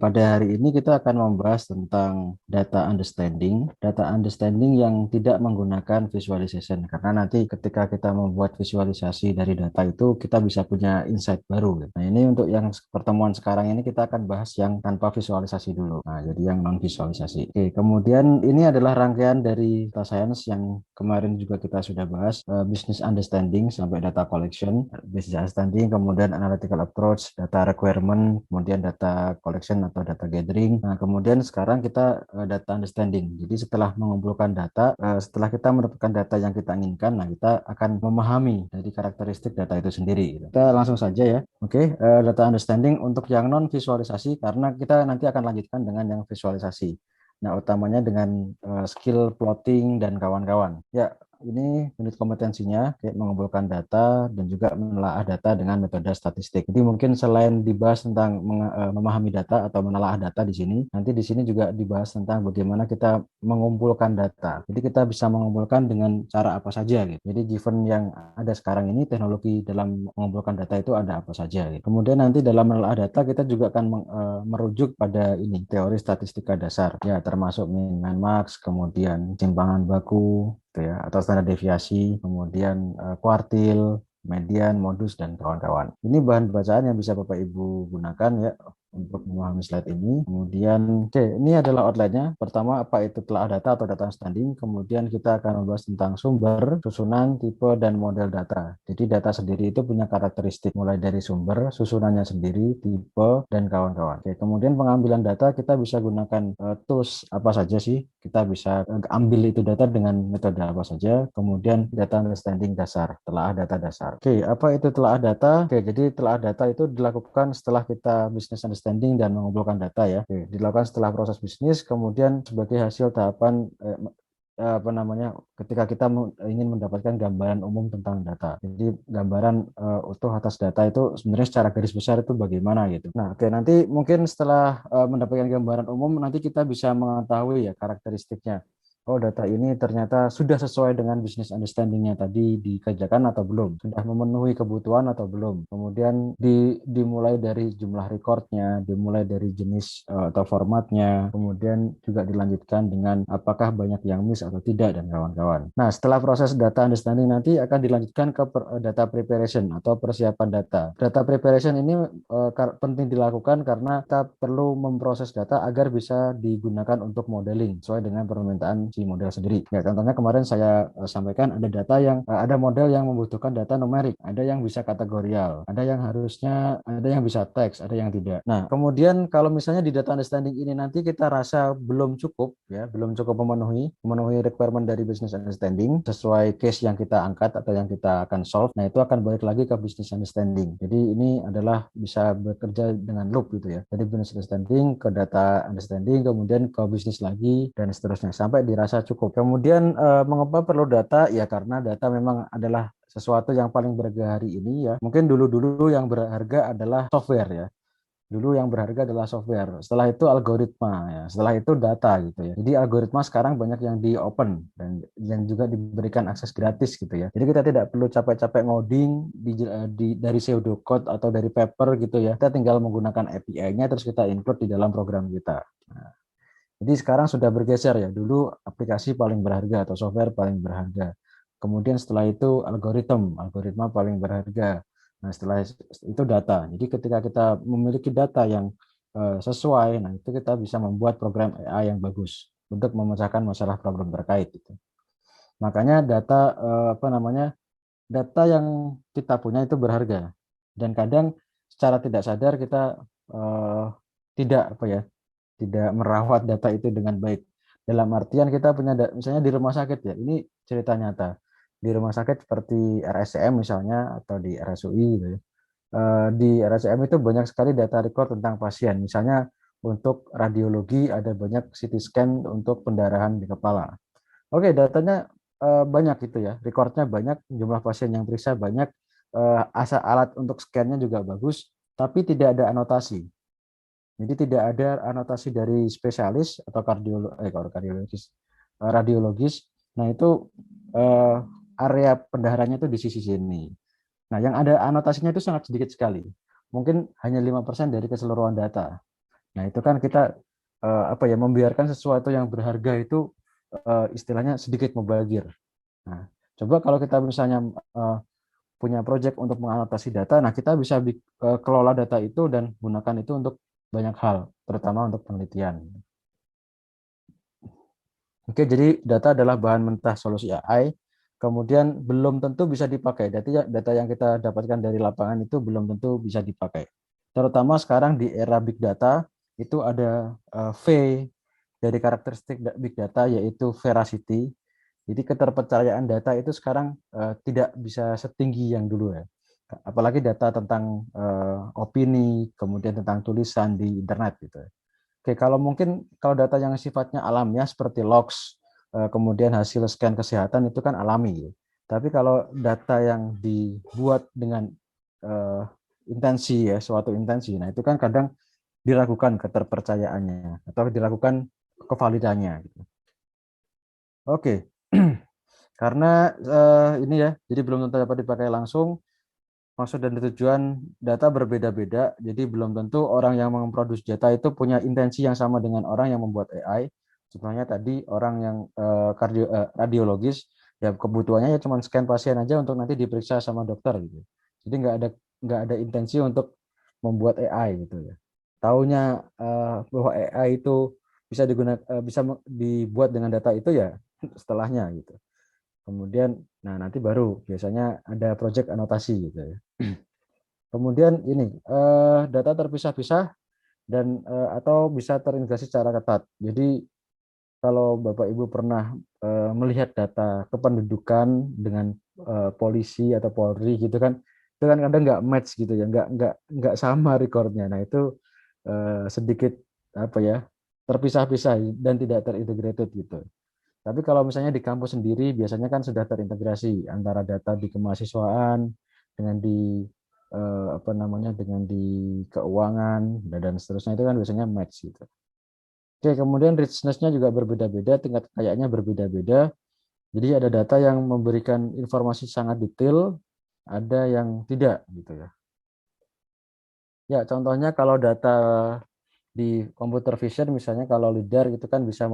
Pada hari ini kita akan membahas tentang data understanding. Data understanding yang tidak menggunakan visualization. Karena nanti ketika kita membuat visualisasi dari data itu, kita bisa punya insight baru. Nah, ini untuk yang pertemuan sekarang ini kita akan bahas yang tanpa visualisasi dulu. Nah, jadi yang non visualisasi. Oke, kemudian ini adalah rangkaian dari data science yang kemarin juga kita sudah bahas, business understanding sampai data collection, business understanding, kemudian analytical approach, data requirement, kemudian data collection atau data gathering. Nah, kemudian sekarang kita data understanding. Jadi setelah mengumpulkan data, setelah kita mendapatkan data yang kita inginkan, nah kita akan memahami dari karakteristik data itu sendiri. Kita langsung saja ya. Oke, data understanding untuk yang non visualisasi karena kita nanti akan lanjutkan dengan yang visualisasi. Nah, utamanya dengan skill plotting dan kawan-kawan. Ya, ini unit kompetensinya kayak mengumpulkan data dan juga menelaah data dengan metode statistik. Jadi mungkin selain dibahas tentang memahami data atau menelaah data di sini, nanti di sini juga dibahas tentang bagaimana kita mengumpulkan data. Jadi kita bisa mengumpulkan dengan cara apa saja gitu. Jadi given yang ada sekarang ini teknologi dalam mengumpulkan data itu ada apa saja gitu. Kemudian nanti dalam menelaah data kita juga akan merujuk pada ini teori statistika dasar ya, termasuk min max, kemudian simpangan baku gitu ya, atau standar deviasi, kemudian kuartil, median, modus, dan kawan-kawan. Ini bahan bacaan yang bisa Bapak Ibu gunakan ya untuk memahami slide ini. Kemudian, oke, ini adalah outline-nya. Pertama, apa itu telah data atau data standing. Kemudian kita akan membahas tentang sumber, susunan, tipe, dan model data. Jadi data sendiri itu punya karakteristik mulai dari sumber, susunannya sendiri, tipe, dan kawan-kawan. Oke, kemudian pengambilan data kita bisa gunakan tools apa saja sih? Kita bisa ambil itu data dengan metode apa saja. Kemudian data understanding dasar, telah data dasar. Oke, apa itu telah data? Oke, jadi telah data itu dilakukan setelah kita business understanding dan mengumpulkan data ya. Oke, dilakukan setelah proses bisnis, kemudian sebagai hasil tahapan apa namanya ketika kita ingin mendapatkan gambaran umum tentang data. Jadi gambaran utuh atas data itu sebenarnya secara garis besar itu bagaimana gitu. Nah, oke, nanti mungkin setelah mendapatkan gambaran umum nanti kita bisa mengetahui ya karakteristiknya. Oh, data ini ternyata sudah sesuai dengan business understanding-nya tadi dikerjakan atau belum? Sudah memenuhi kebutuhan atau belum? Kemudian dimulai dari jumlah recordnya, dimulai dari jenis atau formatnya, kemudian juga dilanjutkan dengan apakah banyak yang miss atau tidak dan kawan-kawan. Nah, setelah proses data understanding nanti akan dilanjutkan ke data preparation atau persiapan data. Data preparation ini penting dilakukan karena kita perlu memproses data agar bisa digunakan untuk modeling sesuai dengan permintaan si model sendiri. Ya, contohnya kemarin saya sampaikan ada data yang ada model yang membutuhkan data numerik, ada yang bisa kategorial, ada yang bisa teks, ada yang tidak. Nah, kemudian kalau misalnya di data understanding ini nanti kita rasa belum cukup ya, belum cukup memenuhi requirement dari business understanding sesuai case yang kita angkat atau yang kita akan solve. Nah, itu akan balik lagi ke business understanding. Jadi ini adalah bisa bekerja dengan loop gitu ya. Jadi business understanding ke data understanding, kemudian ke bisnis lagi dan seterusnya sampai dirasa cukup. Kemudian mengapa perlu data? Ya karena data memang adalah sesuatu yang paling berharga hari ini ya. Mungkin dulu-dulu yang berharga adalah software ya. Dulu yang berharga adalah software. Setelah itu algoritma ya. Setelah itu data gitu ya. Jadi algoritma sekarang banyak yang di open dan yang juga diberikan akses gratis gitu ya. Jadi kita tidak perlu capek-capek ngoding dari pseudocode atau dari paper gitu ya. Kita tinggal menggunakan API-nya terus kita include di dalam program kita. Nah, jadi sekarang sudah bergeser ya. Dulu aplikasi paling berharga atau software paling berharga. Kemudian setelah itu algoritma paling berharga. Nah, setelah itu data. Jadi ketika kita memiliki data yang sesuai, nah itu kita bisa membuat program AI yang bagus untuk memecahkan masalah problem terkait itu. Makanya apa namanya? Data yang kita punya itu berharga. Dan kadang secara tidak sadar kita eh, tidak apa ya, tidak merawat data itu dengan baik. Dalam artian kita punya misalnya di rumah sakit ya, ini cerita nyata. Di rumah sakit seperti RSCM misalnya atau di RSUI gitu ya. Di RSCM itu banyak sekali data record tentang pasien. Misalnya untuk radiologi ada banyak CT scan untuk pendarahan di kepala. Oke, datanya banyak gitu ya. Recordnya banyak, jumlah pasien yang periksa banyak, asal alat untuk scan-nya juga bagus, tapi tidak ada anotasi. Jadi tidak ada anotasi dari spesialis atau kardiologis, radiologis. Nah itu eh, area pendaharannya itu di sisi sini. Nah yang ada anotasinya itu sangat sedikit sekali. Mungkin hanya 5% dari keseluruhan data. Nah, itu kan kita apa ya, membiarkan sesuatu yang berharga itu istilahnya sedikit mubazir. Nah, coba kalau kita misalnya punya project untuk menganotasi data, nah kita bisa kelola data itu dan gunakan itu untuk banyak hal, terutama untuk penelitian. Oke, jadi data adalah bahan mentah solusi AI, kemudian belum tentu bisa dipakai. Data yang kita dapatkan dari lapangan itu belum tentu bisa dipakai. Terutama sekarang di era big data, itu ada V dari karakteristik big data, yaitu veracity. Jadi keterpercayaan data itu sekarang tidak bisa setinggi yang dulu ya. Apalagi data tentang opini, kemudian tentang tulisan di internet gitu. Oke, kalau mungkin kalau data yang sifatnya alamiah seperti logs, kemudian hasil scan kesehatan itu kan alami. Tapi kalau data yang dibuat dengan eh, intensi ya, suatu intensi, nah itu kan kadang diragukan keterpercayaannya atau diragukan kevalidannya. Gitu. Oke, karena ini ya, jadi belum tentu dapat dipakai langsung. Maksud dan tujuan data berbeda-beda, jadi belum tentu orang yang memproduksi data itu punya intensi yang sama dengan orang yang membuat AI. Contohnya tadi orang yang radiologis, ya kebutuhannya ya cuma scan pasien aja untuk nanti diperiksa sama dokter gitu. Jadi nggak ada intensi untuk membuat AI gitu ya. Taunya bahwa AI itu bisa dibuat dengan data itu ya setelahnya gitu. Kemudian, nah nanti baru biasanya ada project anotasi gitu ya. Kemudian ini data terpisah-pisah dan atau bisa terintegrasi secara ketat. Jadi kalau Bapak Ibu pernah melihat data kependudukan dengan polisi atau Polri gitu kan, itu kan kadang nggak match gitu ya, nggak sama recordnya. Nah itu sedikit apa ya, terpisah-pisah dan tidak terintegrated gitu. Tapi kalau misalnya di kampus sendiri biasanya kan sudah terintegrasi antara data di kemahasiswaan dengan di apa namanya, dengan di keuangan dan seterusnya, itu kan biasanya match gitu. Oke, kemudian richness-nya juga berbeda-beda, tingkat kekayaannya berbeda-beda. Jadi ada data yang memberikan informasi sangat detail, ada yang tidak gitu ya. Ya, contohnya kalau data di computer vision misalnya, kalau LiDAR itu kan bisa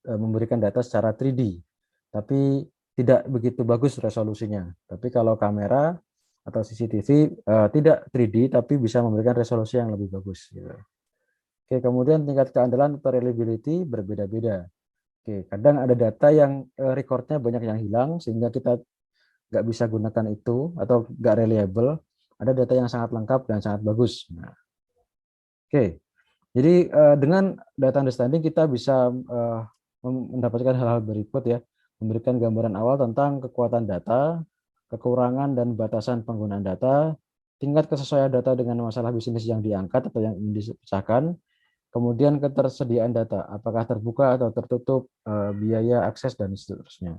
memberikan data secara 3D, tapi tidak begitu bagus resolusinya. Tapi kalau kamera atau CCTV tidak 3D tapi bisa memberikan resolusi yang lebih bagus gitu. Oke, kemudian tingkat keandalan atau reliability berbeda-beda. Oke, kadang ada data yang recordnya banyak yang hilang sehingga kita nggak bisa gunakan itu atau nggak reliable. Ada data yang sangat lengkap dan sangat bagus. Nah, oke. Jadi dengan data understanding kita bisa mendapatkan hal-hal berikut ya, memberikan gambaran awal tentang kekuatan data, kekurangan dan batasan penggunaan data, tingkat kesesuaian data dengan masalah bisnis yang diangkat atau yang ingin dipecahkan, kemudian ketersediaan data, apakah terbuka atau tertutup, biaya akses dan seterusnya.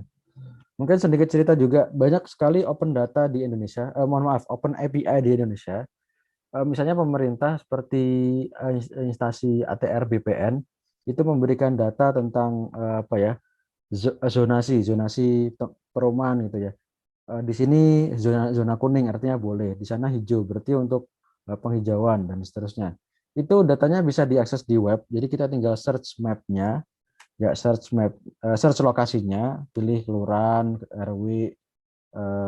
Mungkin sedikit cerita juga, banyak sekali open data di Indonesia, mohon maaf, open API di Indonesia. Misalnya pemerintah seperti instansi ATR BPN itu memberikan data tentang apa ya, zonasi zonasi perumahan gitu ya. Di sini zona zona kuning artinya boleh, di sana hijau berarti untuk penghijauan dan seterusnya. Itu datanya bisa diakses di web, jadi kita tinggal search mapnya, ya search lokasinya, pilih kelurahan, RW,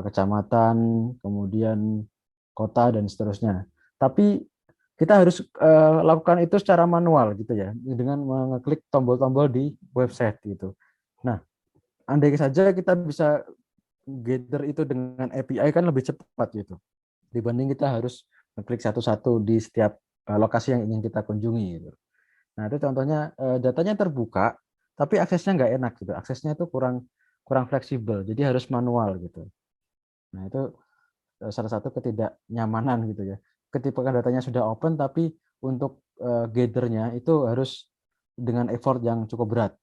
kecamatan, kemudian kota dan seterusnya. Tapi kita harus lakukan itu secara manual gitu ya, dengan mengeklik tombol-tombol di website gitu. Nah, andai saja kita bisa gather itu dengan API kan lebih cepat gitu, dibanding kita harus mengklik satu-satu di setiap lokasi yang ingin kita kunjungi gitu. Nah, itu contohnya datanya terbuka, tapi aksesnya nggak enak gitu. Aksesnya itu kurang kurang fleksibel, jadi harus manual gitu. Nah, itu salah satu ketidaknyamanan gitu ya. Ketika datanya sudah open, tapi untuk gathernya itu harus dengan effort yang cukup berat.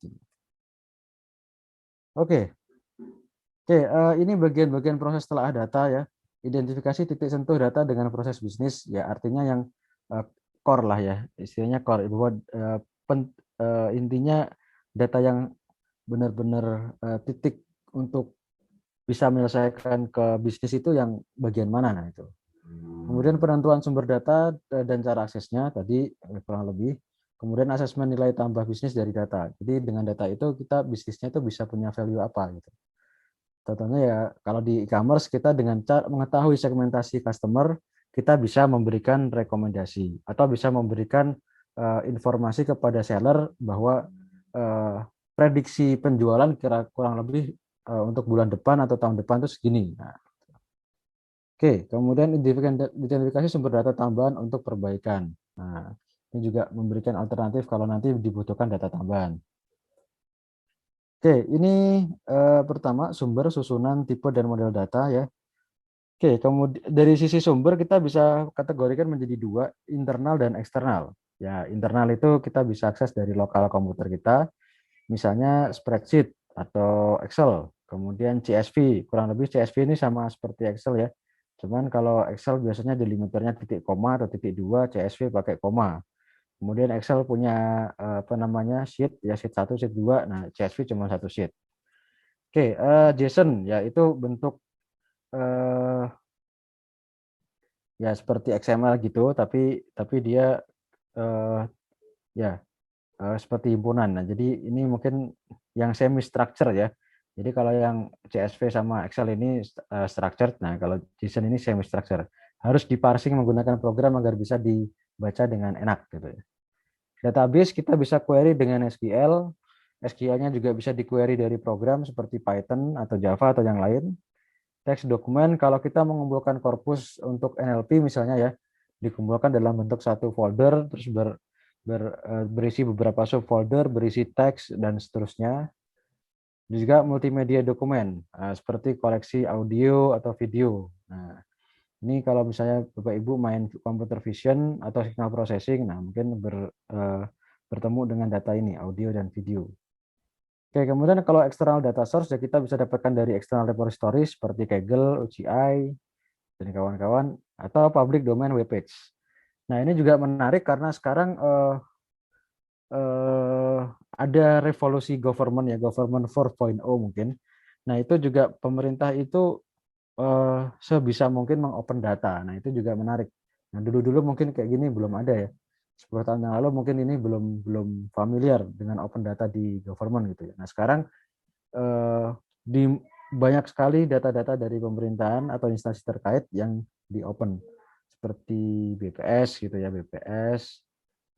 Oke, oke. Ini bagian-bagian proses telah data ya. Identifikasi titik sentuh data dengan proses bisnis, ya artinya yang eh, core lah ya, istilahnya core. Bahwa intinya data yang benar-benar titik untuk bisa menyelesaikan ke bisnis itu yang bagian mana, nah itu. Kemudian penentuan sumber data dan cara aksesnya tadi kurang lebih. Kemudian asesmen nilai tambah bisnis dari data. Jadi dengan data itu kita bisnisnya itu bisa punya value apa gitu. Contohnya ya kalau di e-commerce kita dengan cara mengetahui segmentasi customer, kita bisa memberikan rekomendasi atau bisa memberikan informasi kepada seller bahwa uh, prediksi penjualan kira kurang lebih untuk bulan depan atau tahun depan itu segini. Nah, oke, kemudian identifikasi sumber data tambahan untuk perbaikan. Nah, ini juga memberikan alternatif kalau nanti dibutuhkan data tambahan. Oke, ini pertama sumber, susunan, tipe, dan model data ya. Oke, kemudian dari sisi sumber kita bisa kategorikan menjadi dua, internal dan eksternal. Ya, internal itu kita bisa akses dari lokal komputer kita, misalnya spreadsheet atau Excel. Kemudian CSV, kurang lebih CSV ini sama seperti Excel ya. Cuman kalau Excel biasanya delimiternya titik koma atau titik dua, CSV pakai koma. Kemudian Excel punya apa namanya sheet ya, sheet 1, sheet 2. Nah, CSV cuma satu sheet. Oke, JSON ya itu bentuk eh, ya seperti XML gitu, tapi dia eh, ya seperti himpunan. Nah, jadi ini mungkin yang semi structure ya. Jadi kalau yang CSV sama Excel ini structured, nah kalau JSON ini semi structure. Harus diparsing menggunakan program agar bisa dibaca dengan enak gitu ya. Database kita bisa query dengan SQL. SQL-nya juga bisa di-query dari program seperti Python atau Java atau yang lain. Teks dokumen kalau kita mengumpulkan korpus untuk NLP misalnya ya, dikumpulkan dalam bentuk satu folder terus berisi beberapa subfolder, berisi teks dan seterusnya. Juga multimedia dokumen seperti koleksi audio atau video. Nah, ini kalau misalnya Bapak Ibu main computer vision atau signal processing, nah mungkin bertemu dengan data ini, audio dan video. Oke, kemudian kalau external data source ya kita bisa dapatkan dari external repository seperti Kaggle, OCI, dan kawan-kawan, atau public domain web page. Nah, ini juga menarik karena sekarang ada revolusi government ya, government 4.0 mungkin. Nah, itu juga pemerintah itu sebisa mungkin mengopen data. Nah, itu juga menarik. Nah, dulu-dulu mungkin kayak gini belum ada ya. 10 tahun yang lalu mungkin ini belum familiar dengan open data di government gitu ya. Nah, sekarang di banyak sekali data-data dari pemerintahan atau instansi terkait yang di open seperti BPS gitu ya, BPS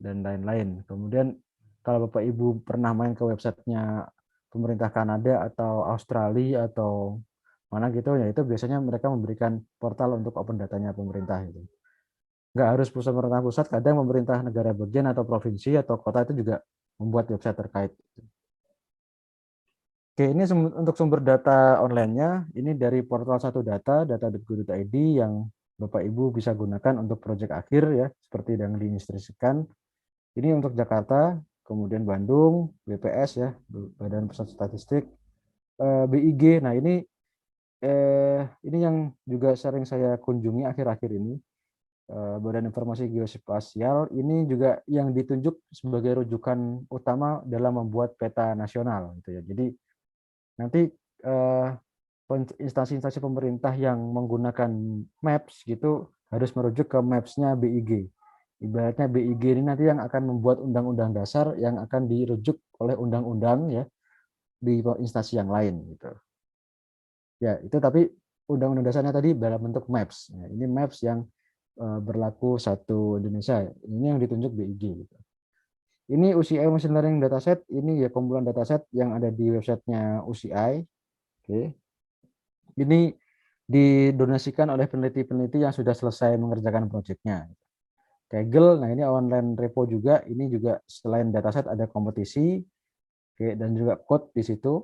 dan lain-lain. Kemudian kalau Bapak Ibu pernah main ke websitenya pemerintah Kanada atau Australia atau mana gitu ya, itu biasanya mereka memberikan portal untuk open datanya pemerintah itu. Nggak harus pemerintah pusat, kadang pemerintah negara bagian atau provinsi atau kota itu juga membuat website terkait. Oke, ini untuk sumber data online-nya, ini dari portal satu data, data.go.id yang Bapak Ibu bisa gunakan untuk proyek akhir ya, seperti yang diinstruksikan. Ini untuk Jakarta, kemudian Bandung, BPS ya, Badan Pusat Statistik, BIG. Nah, ini yang juga sering saya kunjungi akhir-akhir ini. Badan Informasi Geospasial ini juga yang ditunjuk sebagai rujukan utama dalam membuat peta nasional gitu ya. Jadi nanti instansi-instansi pemerintah yang menggunakan Maps gitu harus merujuk ke Maps-nya BIG. Ibaratnya BIG ini nanti yang akan membuat undang-undang dasar yang akan dirujuk oleh undang-undang ya di instansi yang lain gitu. Ya, itu tapi undang-undang dasarnya tadi dalam bentuk Maps. Nah, ini Maps yang berlaku satu Indonesia. Ini yang ditunjuk BIG gitu. Ini UCI Machine Learning Dataset, ini ya kumpulan dataset yang ada di websitenya UCI. Oke. Ini didonasikan oleh peneliti-peneliti yang sudah selesai mengerjakan proyeknya. Kaggle, nah ini online repo juga, ini juga selain dataset ada kompetisi, oke, dan juga code di situ.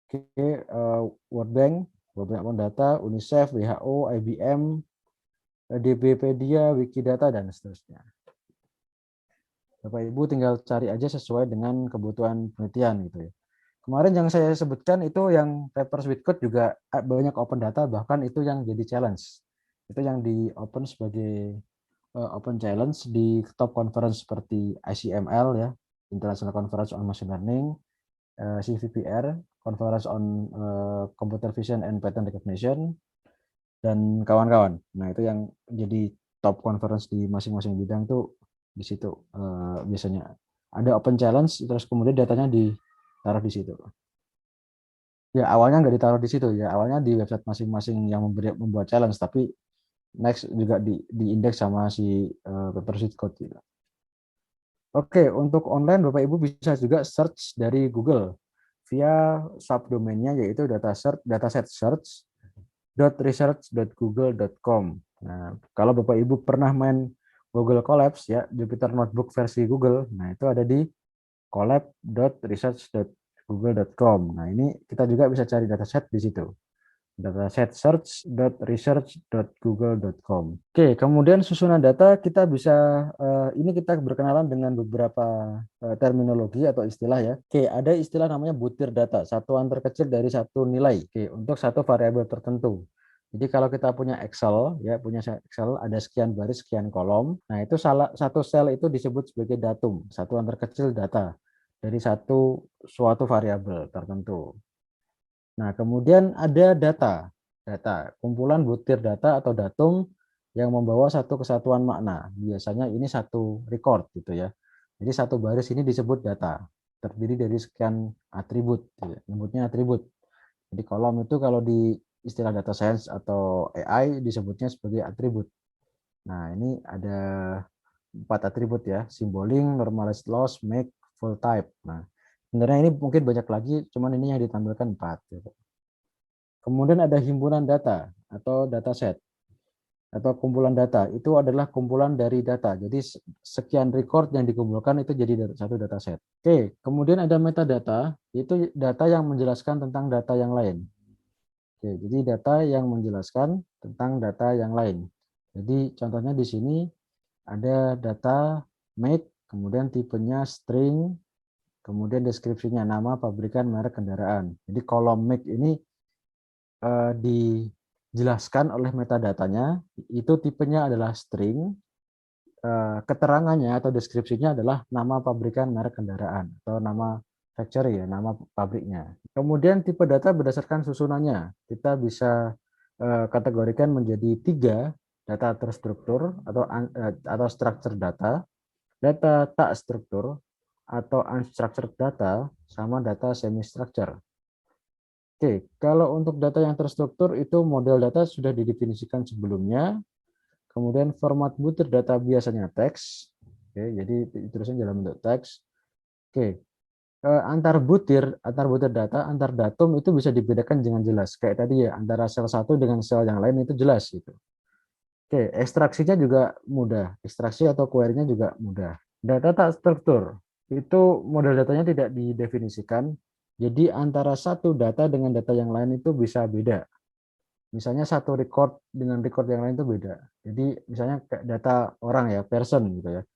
Oke, World Bank, World Bank Data, UNICEF, WHO, IBM, DBpedia, Wikidata, dan seterusnya. Bapak Ibu tinggal cari aja sesuai dengan kebutuhan penelitian gitu ya. Kemarin yang saya sebutkan itu yang papers with code juga banyak open data, bahkan itu yang jadi challenge. Itu yang di open sebagai open challenge di top conference seperti ICML ya, International Conference on Machine Learning, CVPR, Conference on Computer Vision and Pattern Recognition, dan kawan-kawan. Nah, itu yang jadi top conference di masing-masing bidang tuh di situ biasanya ada open challenge terus kemudian datanya ditaruh di situ. Ya awalnya nggak ditaruh di situ ya, awalnya di website masing-masing yang membuat challenge, tapi next juga di indeks sama si Papersuite Code gitu. Oke, untuk online Bapak Ibu bisa juga search dari Google via subdomainnya yaitu dataset search.research.google.com. Nah, kalau Bapak Ibu pernah main Google Colabs ya, Jupyter Notebook versi Google, nah itu ada di colab.research.google.com. Nah, ini kita juga bisa cari dataset di situ. Dataset search.research.google.com. Oke, kemudian susunan data kita bisa ini kita berkenalan dengan beberapa terminologi atau istilah ya. Oke, ada istilah namanya butir data, satuan terkecil dari satu nilai. Oke, untuk satu variabel tertentu. Jadi kalau kita punya Excel ya, punya Excel ada sekian baris, sekian kolom. Nah, itu satu sel itu disebut sebagai datum, satuan terkecil data dari suatu variabel tertentu. Nah, kemudian ada data, kumpulan butir data atau datum yang membawa satu kesatuan makna. Biasanya ini satu record gitu ya. Jadi satu baris ini disebut data, terdiri dari sekian atribut, gitu ya. Nyebutnya atribut. Jadi kolom itu kalau di istilah data science atau AI disebutnya sebagai atribut. Nah, ini ada 4 atribut ya, symboling, normalized loss, make, full type. Nah, sebenarnya ini mungkin banyak lagi, cuman ini yang ditampilkan 4 gitu. Kemudian ada himpunan data atau dataset atau kumpulan data. Itu adalah kumpulan dari data. Jadi sekian record yang dikumpulkan itu jadi satu dataset. Oke, kemudian ada metadata, itu data yang menjelaskan tentang data yang lain. Oke, jadi data yang menjelaskan tentang data yang lain. Jadi contohnya di sini ada data make, kemudian tipenya string, kemudian deskripsinya nama, pabrikan, merek kendaraan. Jadi kolom make ini dijelaskan oleh metadatanya, itu tipenya adalah string, keterangannya atau deskripsinya adalah nama pabrikan, merek kendaraan, atau nama factory ya, nama pabriknya. Kemudian tipe data berdasarkan susunannya, kita bisa kategorikan menjadi 3, data terstruktur atau structured data, data tak struktur atau unstructured data, sama data semi structure. Oke, kalau untuk data yang terstruktur itu model data sudah didefinisikan sebelumnya. Kemudian format butir data biasanya teks. Oke, jadi ditulisnya dalam bentuk teks. Oke, antar butir data, antar datum itu bisa dibedakan dengan jelas. Kayak tadi ya, antara sel satu dengan sel yang lain itu jelas gitu. Oke, ekstraksinya juga mudah. Ekstraksi atau query-nya juga mudah. Data tak struktur itu model datanya tidak didefinisikan. Jadi antara satu data dengan data yang lain itu bisa beda. Misalnya satu record dengan record yang lain itu beda. Jadi misalnya kayak data orang ya, person gitu ya.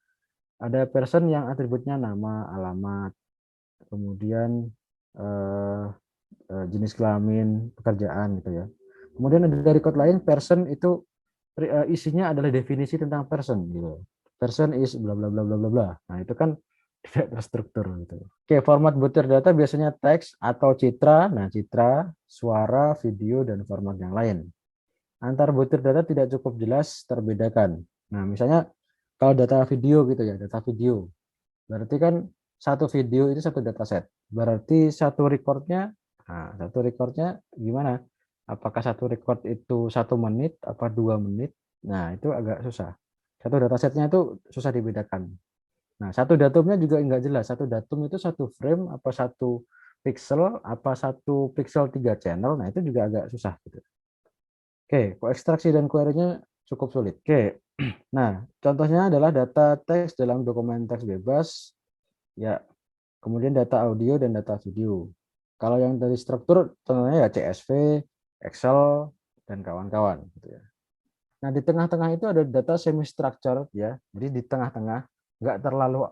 Ada person yang atributnya nama, alamat, kemudian eh, jenis kelamin, pekerjaan gitu ya. Kemudian ada record lain, person itu isinya adalah definisi tentang person gitu. Person is bla bla bla bla bla bla. Nah, itu kan tidak terstruktur gitu. Oke, format butir data biasanya teks atau citra. Nah, citra, suara, video dan format yang lain. Antar butir data tidak cukup jelas terbedakan. Nah, misalnya kalau data video gitu ya, data video. Berarti kan satu video itu satu dataset. Berarti satu recordnya gimana? Apakah satu record itu 1 menit, apa 2 menit? Nah, itu agak susah. Satu datasetnya itu susah dibedakan. Nah, satu datumnya juga enggak jelas. Satu datum itu satu frame, apa satu pixel, apa satu pixel 3 channel. Nah, itu juga agak susah gitu. Oke, ekstraksi dan query-nya cukup sulit. Oke, nah contohnya adalah data teks dalam dokumen teks bebas, ya. Kemudian data audio dan data video. Kalau yang dari struktur, contohnya ya CSV, Excel, dan kawan-kawan. Gitu ya. Nah di tengah-tengah itu ada data semi structured ya. Jadi di tengah-tengah nggak terlalu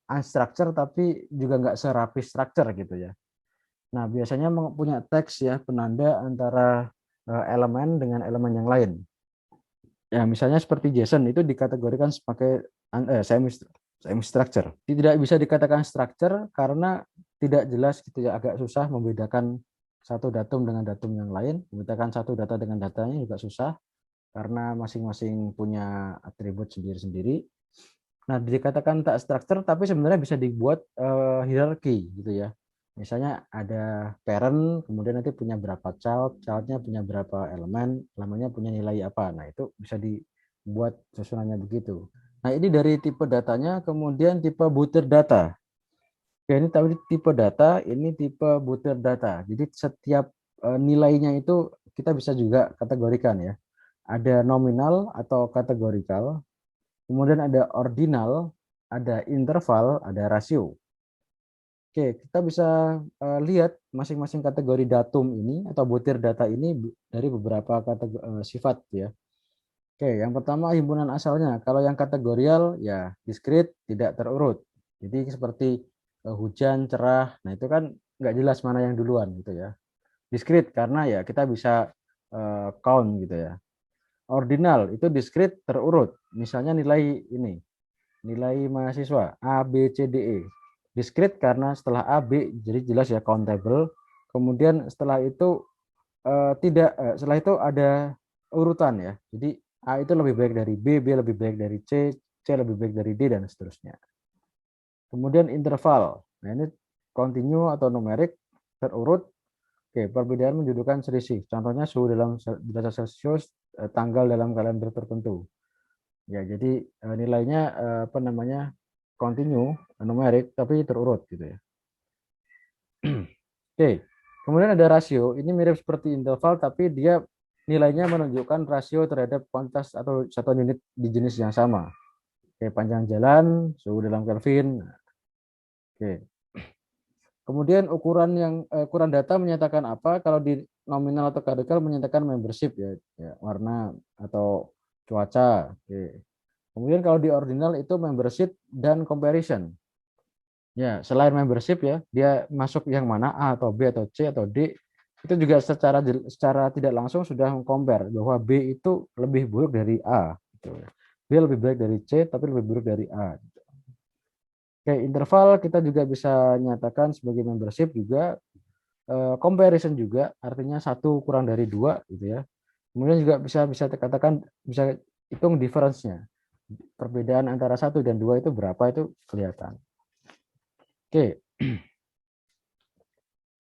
unstructured tapi juga nggak serapi structure gitu ya. Nah biasanya punya teks ya penanda antara elemen dengan elemen yang lain. Ya, misalnya seperti JSON itu dikategorikan sebagai semi structure. Tidak bisa dikatakan structure karena tidak jelas gitu ya, agak susah membedakan satu datum dengan datum yang lain, membedakan satu data dengan datanya juga susah karena masing-masing punya atribut sendiri-sendiri. Nah, dikatakan tak structure, tapi sebenarnya bisa dibuat hierarki gitu ya. Misalnya ada parent, kemudian nanti punya berapa child, childnya punya berapa elemen, elemennya punya nilai apa. Nah, itu bisa dibuat susunannya begitu. Nah, ini dari tipe datanya, kemudian tipe butir data. Oke, ini tadi tipe data, ini tipe butir data. Jadi setiap nilainya itu kita bisa juga kategorikan ya. Ada nominal atau kategorikal, kemudian ada ordinal, ada interval, ada rasio. Oke, kita bisa lihat masing-masing kategori datum ini atau butir data ini dari beberapa kategori sifat ya. Oke, yang pertama himpunan asalnya. Kalau yang kategorial ya diskrit, tidak terurut. Jadi seperti hujan, cerah. Nah, itu kan nggak jelas mana yang duluan gitu ya. Diskrit karena ya kita bisa count gitu ya. Ordinal itu diskrit terurut. Misalnya nilai ini, nilai mahasiswa A, B, C, D, E. Diskrit karena setelah A, B jadi jelas ya countable. Kemudian setelah itu tidak setelah itu ada urutan ya. Jadi A itu lebih baik dari B, B lebih baik dari C, C lebih baik dari D dan seterusnya. Kemudian interval. Nah, ini continue atau numerik terurut. Oke, perbedaan menunjukkan selisih. Contohnya suhu dalam derajat Celcius, tanggal dalam kalender tertentu. Ya, jadi nilainya apa namanya? Continue, numerik tapi terurut gitu ya. Oke. Kemudian ada rasio. Ini mirip seperti interval tapi dia nilainya menunjukkan rasio terhadap kuantitas atau satuan unit di jenis yang sama. Oke, panjang jalan, suhu dalam Kelvin. Oke. Kemudian ukuran data menyatakan apa? Kalau di nominal atau kadekal menyatakan membership ya, warna atau cuaca. Oke. Kemudian kalau di ordinal itu membership dan comparison. Ya, selain membership ya, dia masuk yang mana A atau B atau C atau D itu juga secara tidak langsung sudah mengcompare bahwa B itu lebih buruk dari A. Gitu. B lebih baik dari C tapi lebih buruk dari A. Oke, interval kita juga bisa nyatakan sebagai membership juga, comparison juga, artinya satu kurang dari dua gitu ya. Kemudian juga bisa bisa dikatakan bisa hitung difference-nya. Perbedaan antara satu dan dua itu berapa itu kelihatan. Oke.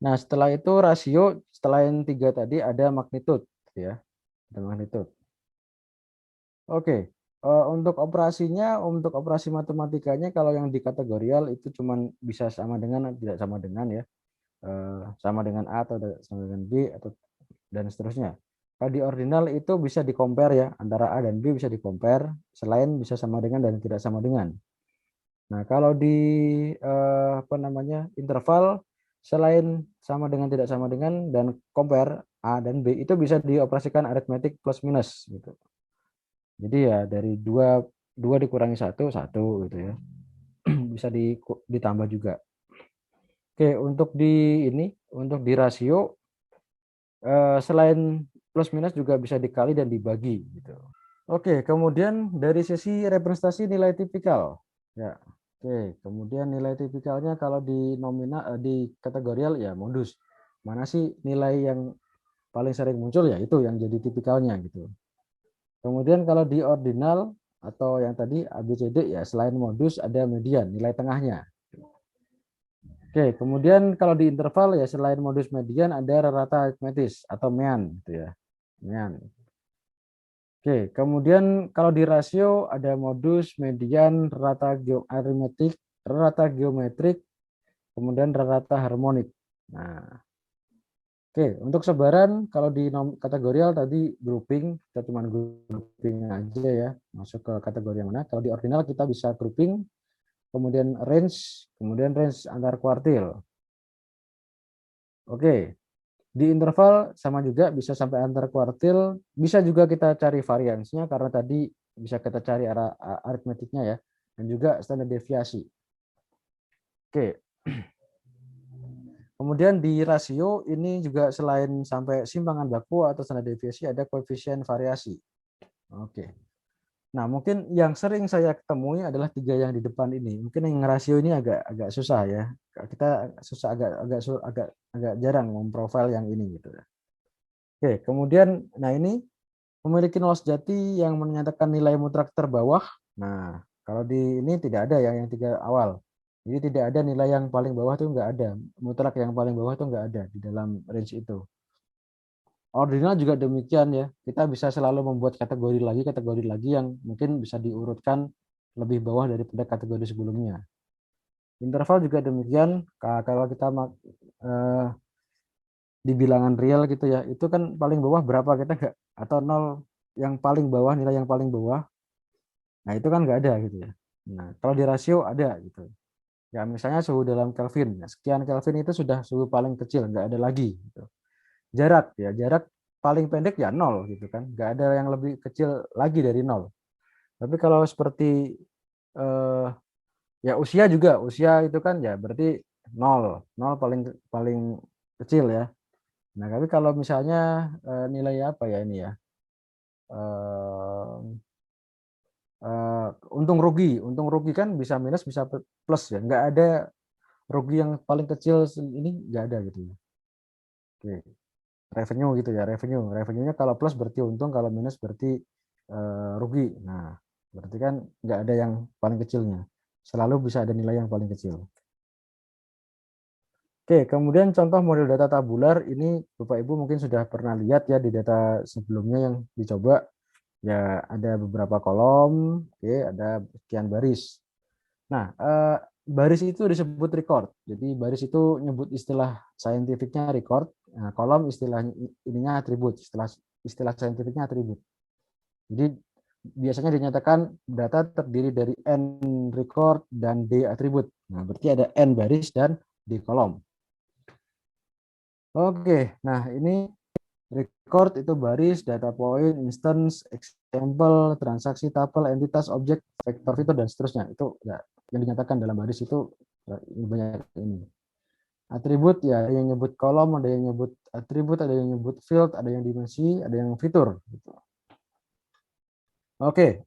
Nah, setelah itu rasio, selain tiga tadi ada magnitude ya. Ada magnitude. Oke. Untuk operasinya, untuk operasi matematikanya kalau yang di kategorial itu cuman bisa sama dengan tidak sama dengan ya. Sama dengan A atau sama dengan B atau dan seterusnya. Kalau di ordinal itu bisa di-compare ya, antara A dan B bisa di-compare, selain bisa sama dengan dan tidak sama dengan. Nah, kalau di apa namanya? Interval selain sama dengan tidak sama dengan dan compare A dan B itu bisa dioperasikan aritmetik plus minus gitu. Jadi ya dari dua dikurangi satu satu gitu ya. Bisa ditambah juga. Oke, untuk di ini, untuk di rasio selain plus minus juga bisa dikali dan dibagi gitu. Oke, kemudian dari sisi representasi nilai tipikal. Ya. Oke, kemudian nilai tipikalnya kalau di nominal di kategorial ya modus. Mana sih nilai yang paling sering muncul ya itu yang jadi tipikalnya gitu. Kemudian kalau di ordinal atau yang tadi ABCD ya selain modus ada median, nilai tengahnya. Oke, kemudian kalau di interval ya selain modus median ada rata aritmetis atau mean gitu ya. Mean. Oke, kemudian kalau di rasio ada modus, median, rata aritmetik, rata geometrik, kemudian rata harmonik. Nah, oke, untuk sebaran kalau di kategorial tadi grouping, kita cuma grouping aja ya, masuk ke kategori yang mana. Kalau di ordinal kita bisa grouping, kemudian range antar kuartil. Oke, di interval sama juga bisa sampai antar kuartil, bisa juga kita cari variansinya karena tadi bisa kita cari arah aritmetiknya ya, dan juga standar deviasi. Oke. Kemudian di rasio ini juga selain sampai simpangan baku atau standar deviasi ada koefisien variasi. Oke. Nah, mungkin yang sering saya temui adalah tiga yang di depan ini. Mungkin yang rasio ini agak susah ya. Kita susah agak jarang memprofil yang ini gitu ya. Oke, kemudian nah ini memiliki nol sejati yang menyatakan nilai mutlak terbawah. Nah, Kalau di ini tidak ada yang tiga awal. Jadi tidak ada nilai yang paling bawah tuh nggak ada. Mutlak yang paling bawah tuh nggak ada di dalam range itu. Ordinal juga demikian ya. Kita bisa selalu membuat kategori lagi yang mungkin bisa diurutkan lebih bawah daripada kategori sebelumnya. Interval juga demikian. Kalau kita eh, di bilangan real gitu ya, itu kan paling bawah berapa kita nggak, atau nol yang paling bawah, nilai yang paling bawah. Nah itu kan nggak ada gitu ya. Nah kalau di rasio ada gitu. Ya misalnya suhu dalam Kelvin. Nah, sekian Kelvin itu sudah suhu paling kecil, nggak ada lagi. Gitu. Jarak ya, jarak paling pendek ya nol gitu kan. Nggak ada yang lebih kecil lagi dari nol. Tapi kalau seperti eh, ya usia juga, usia itu kan ya berarti nol, nol paling paling kecil ya. Nah tapi kalau misalnya nilai apa ya ini ya, eh, eh, untung rugi kan bisa minus bisa plus ya. Nggak ada rugi yang paling kecil ini nggak ada gitu ya. Oke. Revenue gitu ya, revenue-nya kalau plus berarti untung, kalau minus berarti rugi. Nah berarti kan nggak ada yang paling kecilnya, selalu bisa ada nilai yang paling kecil. Oke, kemudian contoh model data tabular ini Bapak Ibu mungkin sudah pernah lihat ya di data sebelumnya yang dicoba. Ya ada beberapa kolom, oke, ada sekian baris. Nah, baris itu disebut record. Jadi baris itu nyebut istilah saintifiknya record. Nah, kolom istilah ininya atribut, istilah istilah saintifiknya atribut. Jadi biasanya dinyatakan data terdiri dari n record dan d atribut. Nah, berarti ada n baris dan d kolom. Oke, nah ini record itu baris, data point, instance, example, transaksi, tuple, entitas, objek, vektor, fitur, dan seterusnya. Itu ya, yang dinyatakan dalam baris itu ya, banyak ini. Atribut ya, ada yang nyebut kolom, ada yang nyebut atribut, ada yang nyebut field, ada yang dimensi, ada yang fitur. Gitu. Oke,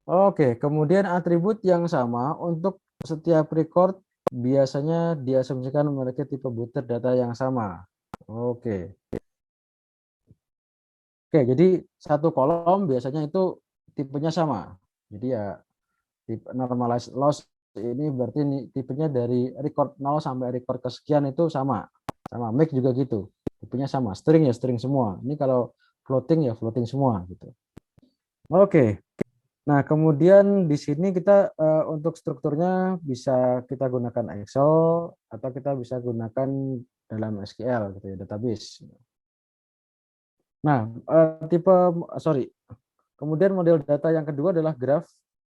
oke. Kemudian atribut yang sama untuk setiap record biasanya diasumsikan memiliki tipe butir data yang sama. Oke. Oke, jadi satu kolom biasanya itu tipenya sama. Jadi ya tipe normalized loss ini berarti tipenya dari record 0 sampai record kesekian itu sama. Sama make juga gitu. Tipenya sama. String ya string semua. Ini kalau floating ya floating semua gitu. Oke. Nah, kemudian di sini kita untuk strukturnya bisa kita gunakan Excel atau kita bisa gunakan dalam SQL gitu ya, database. Nah, tipe sorry, kemudian model data yang kedua adalah graf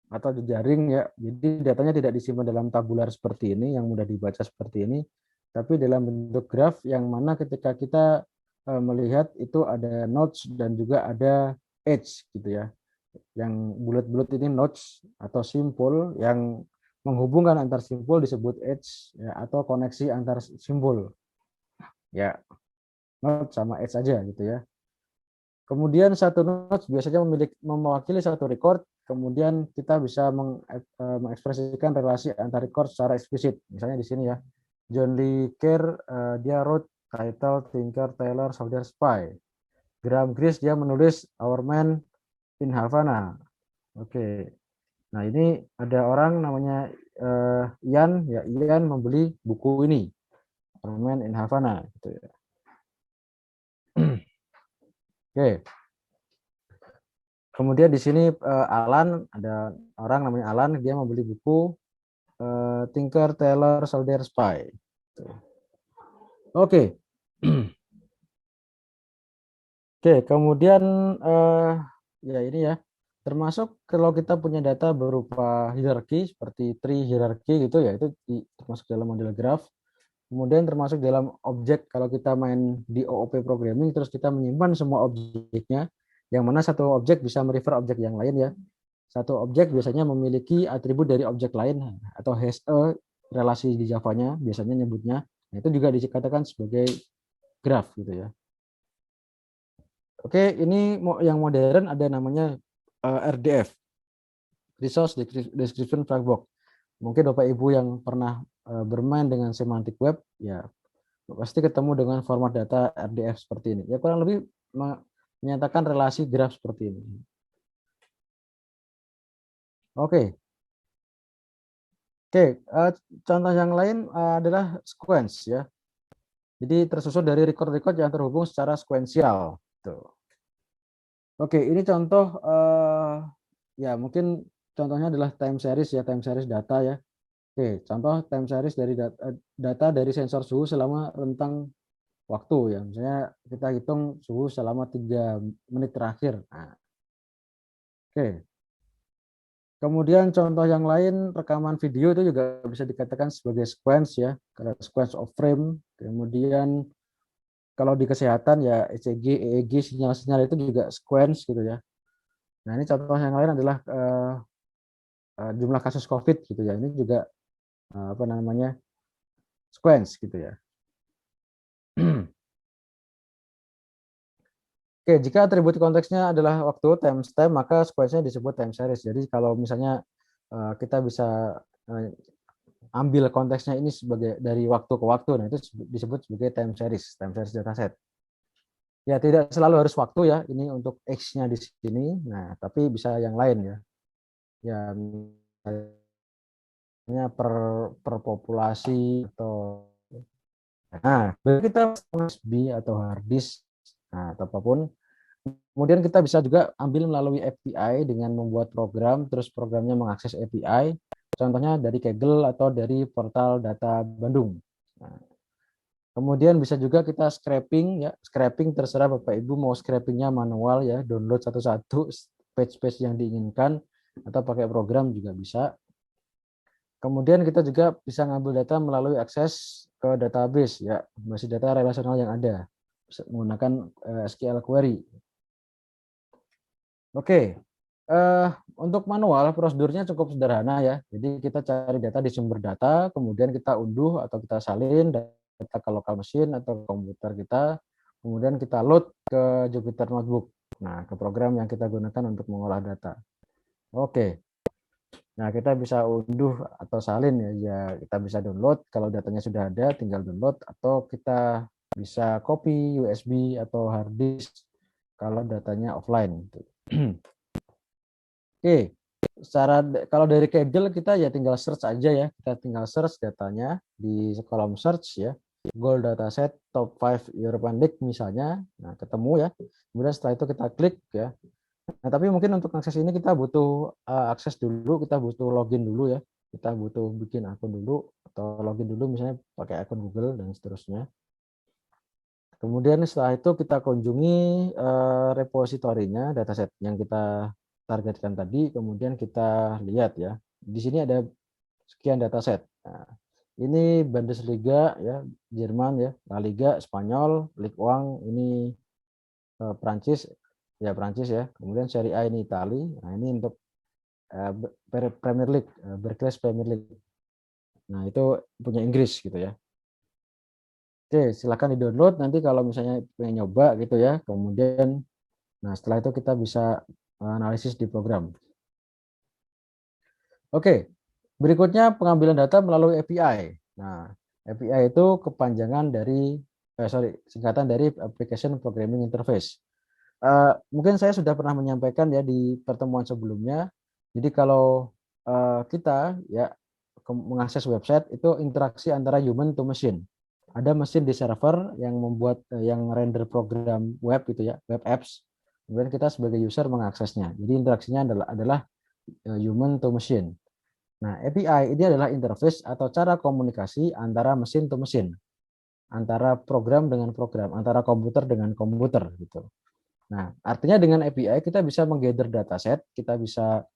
atau jejaring ya. Jadi datanya tidak disimpan dalam tabular seperti ini yang mudah dibaca seperti ini, tapi dalam bentuk graf yang mana ketika kita melihat itu ada nodes dan juga ada edge gitu ya. Yang bulat-bulat ini nodes atau simpul yang menghubungkan antar simpul disebut edge ya, atau koneksi antar simpul. Ya, node sama edge saja gitu ya. Kemudian satu nodes biasanya mewakili satu record, kemudian kita bisa mengekspresikan relasi antar record secara eksplisit. Misalnya di sini ya, John Lee Kerr, dia wrote title Tinker Tailor Soldier Spy. Graham Grease dia menulis Our Man in Havana. Oke. Nah, ini ada orang namanya Ian, ya Ian membeli buku ini, Our Man in Havana gitu ya. Oke. Kemudian di sini Alan, ada orang namanya Alan, dia membeli buku Tinker Tailor Soldier Spy. Oke. Oke, kemudian ya ini ya, termasuk kalau kita punya data berupa hierarki seperti tree hierarki gitu ya, itu termasuk dalam model graph. Kemudian termasuk dalam objek kalau kita main di OOP programming terus kita menyimpan semua objeknya, yang mana satu objek bisa merefer objek yang lain ya. Satu objek biasanya memiliki atribut dari objek lain atau has a relasi di Java-nya biasanya nyebutnya. Nah, itu juga dikatakan sebagai graph gitu ya. Oke, ini yang modern ada namanya RDF, Resource Description Framework. Mungkin Bapak Ibu yang pernah bermain dengan semantic web, ya pasti ketemu dengan format data RDF seperti ini. Ya kurang lebih menyatakan relasi graf seperti ini. Oke, oke. Contoh yang lain adalah sequence ya. Jadi tersusun dari record-record yang terhubung secara sekuensial. Tuh. Oke, ini contoh ya mungkin contohnya adalah time series ya, time series data ya. Oke, contoh time series dari data dari sensor suhu selama rentang waktu ya. Misalnya kita hitung suhu selama 3 menit terakhir. Nah, oke. Kemudian contoh yang lain rekaman video itu juga bisa dikatakan sebagai sequence ya, karena sequence of frame. Kemudian kalau di kesehatan ya ECG, EEG, sinyal-sinyal itu juga sequence gitu ya. Nah ini contoh yang lain adalah jumlah kasus COVID gitu ya. Ini juga apa namanya sequence gitu ya. Oke, jika atribut konteksnya adalah waktu timestamp, maka sequence-nya disebut time series. Jadi kalau misalnya kita bisa eh, ambil konteksnya ini sebagai dari waktu ke waktu, nah itu disebut sebagai time series dataset. Ya tidak selalu harus waktu ya, ini untuk X-nya di sini, nah tapi bisa yang lain ya. Ya misalnya per populasi atau nah kita USB atau hard disk nah, atau apapun. Kemudian kita bisa juga ambil melalui API dengan membuat program, terus programnya mengakses API. Contohnya dari Kaggle atau dari portal data Bandung. Nah, kemudian bisa juga kita scraping ya, scraping terserah Bapak Ibu mau scrapingnya manual ya, download satu-satu page-page yang diinginkan atau pakai program juga bisa. Kemudian kita juga bisa ngambil data melalui akses ke database ya, masih data relasional yang ada menggunakan SQL query. Oke, untuk manual prosedurnya cukup sederhana ya. Jadi kita cari data di sumber data, kemudian kita unduh atau kita salin data ke lokal mesin atau komputer kita, kemudian kita load ke Jupyter Notebook. Nah, ke program yang kita gunakan untuk mengolah data. Oke, nah kita bisa unduh atau salin ya, ya kita bisa download. Kalau datanya sudah ada, tinggal download atau kita bisa copy USB atau hard disk kalau datanya offline. Oke, kalau dari Kaggle kita ya tinggal search aja ya. Kita tinggal search datanya di kolom search ya. Goal dataset top 5 European League misalnya. Nah, ketemu ya. Kemudian setelah itu kita klik ya. Nah, tapi mungkin untuk akses ini kita butuh akses dulu, kita butuh login dulu ya. Kita butuh bikin akun dulu atau login dulu misalnya pakai akun Google dan seterusnya. Kemudian setelah itu kita kunjungi repositorinya, dataset yang kita targetkan tadi, kemudian kita lihat ya. Di sini ada sekian dataset. Nah, ini Bundesliga ya, Jerman ya, La Liga, Spanyol, Ligue 1 ini Prancis ya Prancis ya. Kemudian Serie A ini Itali. Nah, ini untuk Premier League, berkelas Premier League. Nah, itu punya Inggris gitu ya. Oke, silakan di-download nanti kalau misalnya pengen nyoba gitu ya. Kemudian nah, setelah itu kita bisa analisis di program. Oke, berikutnya pengambilan data melalui API. Nah, API itu kepanjangan dari, singkatan dari Application Programming Interface. Mungkin saya sudah pernah menyampaikan ya di pertemuan sebelumnya. Jadi kalau kita ya mengakses website itu interaksi antara human to machine. Ada mesin di server yang membuat yang render program web gitu ya, web apps. Kemudian kita sebagai user mengaksesnya. Jadi interaksinya adalah human to machine. Nah, API ini adalah interface atau cara komunikasi antara mesin to mesin, antara program dengan program, antara komputer dengan komputer gitu. Nah, artinya dengan API kita bisa menggather dataset, kita bisa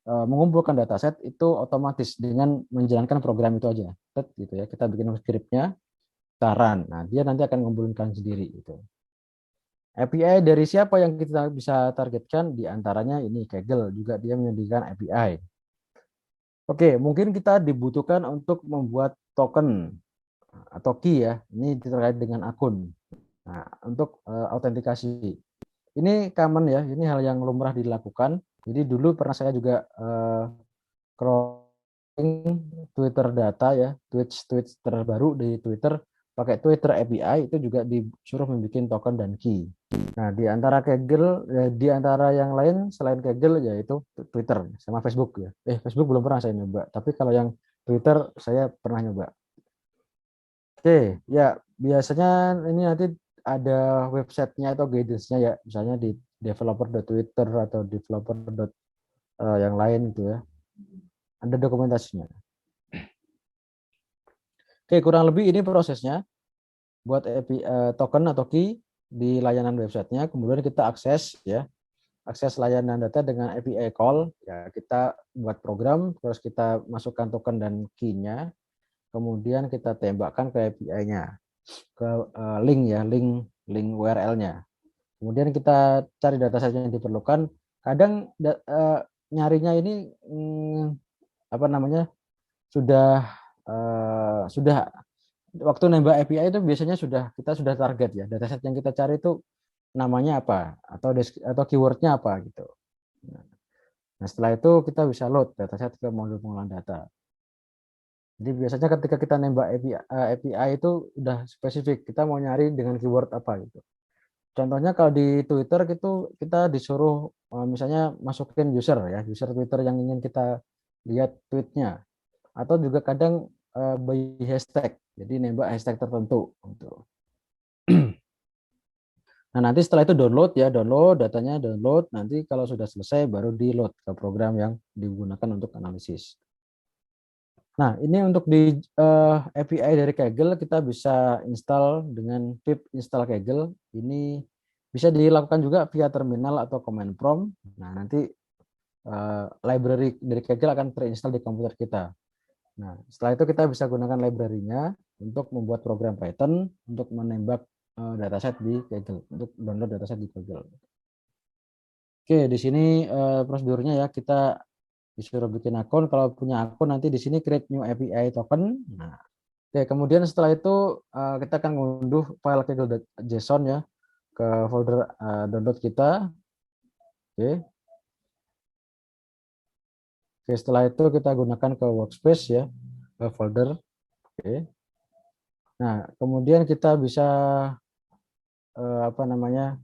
mengumpulkan dataset itu otomatis dengan menjalankan program itu aja. Gitu ya. Kita bikin scriptnya, taran. Nah, dia nanti akan mengumpulkan sendiri itu. API dari siapa yang kita bisa targetkan? Di antaranya ini Kaggle juga dia menyediakan API. Oke, mungkin kita dibutuhkan untuk membuat token atau key ya. Ini terkait dengan akun. Nah, untuk autentikasi. Ini common ya, ini hal yang lumrah dilakukan. Jadi dulu pernah saya juga crawling Twitter data ya, tweets terbaru di Twitter. pakai Twitter API itu juga disuruh membuat token dan key. Nah, di antara Kaggle, di antara yang lain selain Kaggle yaitu Twitter sama Facebook ya. Facebook belum pernah saya nyoba, tapi kalau yang Twitter saya pernah nyoba. Oke, ya biasanya ini nanti ada websitenya atau guidance-nya ya, misalnya di developer.twitter atau developer. Yang lain gitu ya. Ada dokumentasinya. Oke, kurang lebih ini prosesnya buat API, token atau key di layanan websitenya, kemudian kita akses ya, akses layanan data dengan API call ya, kita buat program, terus kita masukkan token dan key-nya, kemudian kita tembakkan ke API-nya, ke link ya, link URL-nya. Kemudian kita cari dataset yang diperlukan. Kadang nyarinya ini apa namanya sudah waktu nembak API itu biasanya kita sudah target ya, dataset yang kita cari itu namanya apa atau keywordnya apa gitu. Nah, setelah itu kita bisa load dataset ke modul pengolahan data. Jadi biasanya ketika kita nembak API itu udah spesifik, kita mau nyari dengan keyword apa gitu. Contohnya kalau di Twitter gitu kita disuruh misalnya masukin user Twitter yang ingin kita lihat tweetnya, atau juga kadang by hashtag, jadi nembak hashtag tertentu gitu. Nah, nanti setelah itu download datanya, nanti kalau sudah selesai baru di load ke program yang digunakan untuk analisis. Nah, ini untuk di API dari Kaggle kita bisa install dengan pip install Kaggle. Ini bisa dilakukan juga via terminal atau command prompt. Nah, nanti library dari Kaggle akan terinstall di komputer kita. Nah, setelah itu kita bisa gunakan library-nya untuk membuat program Python untuk menembak dataset di Kaggle, untuk download dataset di Kaggle. Oke, di sini prosedurnya ya, kita disuruh bikin akun. Kalau punya akun nanti di sini create new API token. Nah, oke, kemudian setelah itu kita akan mengunduh file Kaggle.json ya ke folder download kita. Oke. Oke, setelah itu kita gunakan ke workspace ya, ke folder. Oke. Nah, kemudian kita bisa apa namanya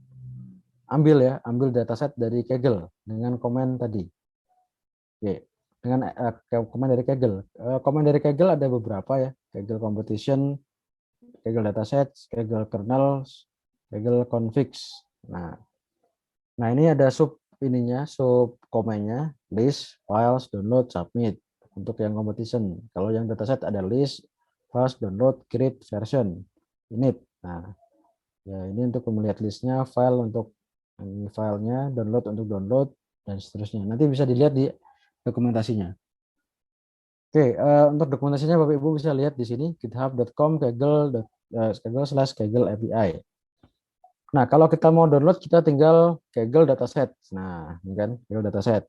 ambil dataset dari Kaggle dengan komen tadi. Oke, dengan komen dari Kaggle. Komen dari Kaggle ada beberapa ya, Kaggle competition, Kaggle datasets, Kaggle kernels, Kaggle configs. Nah ini ada sub komennya, list, files, download, submit. Untuk yang competition. Kalau yang dataset ada list, files, download, create, version, init. Nah, ya ini untuk melihat listnya, file untuk filenya, download untuk download, dan seterusnya. Nanti bisa dilihat di dokumentasinya. Oke, untuk dokumentasinya Bapak Ibu bisa lihat di sini github.com Kaggle/Kaggle API. Nah, kalau kita mau download kita tinggal Kaggle dataset. Nah, ini kan Kaggle dataset.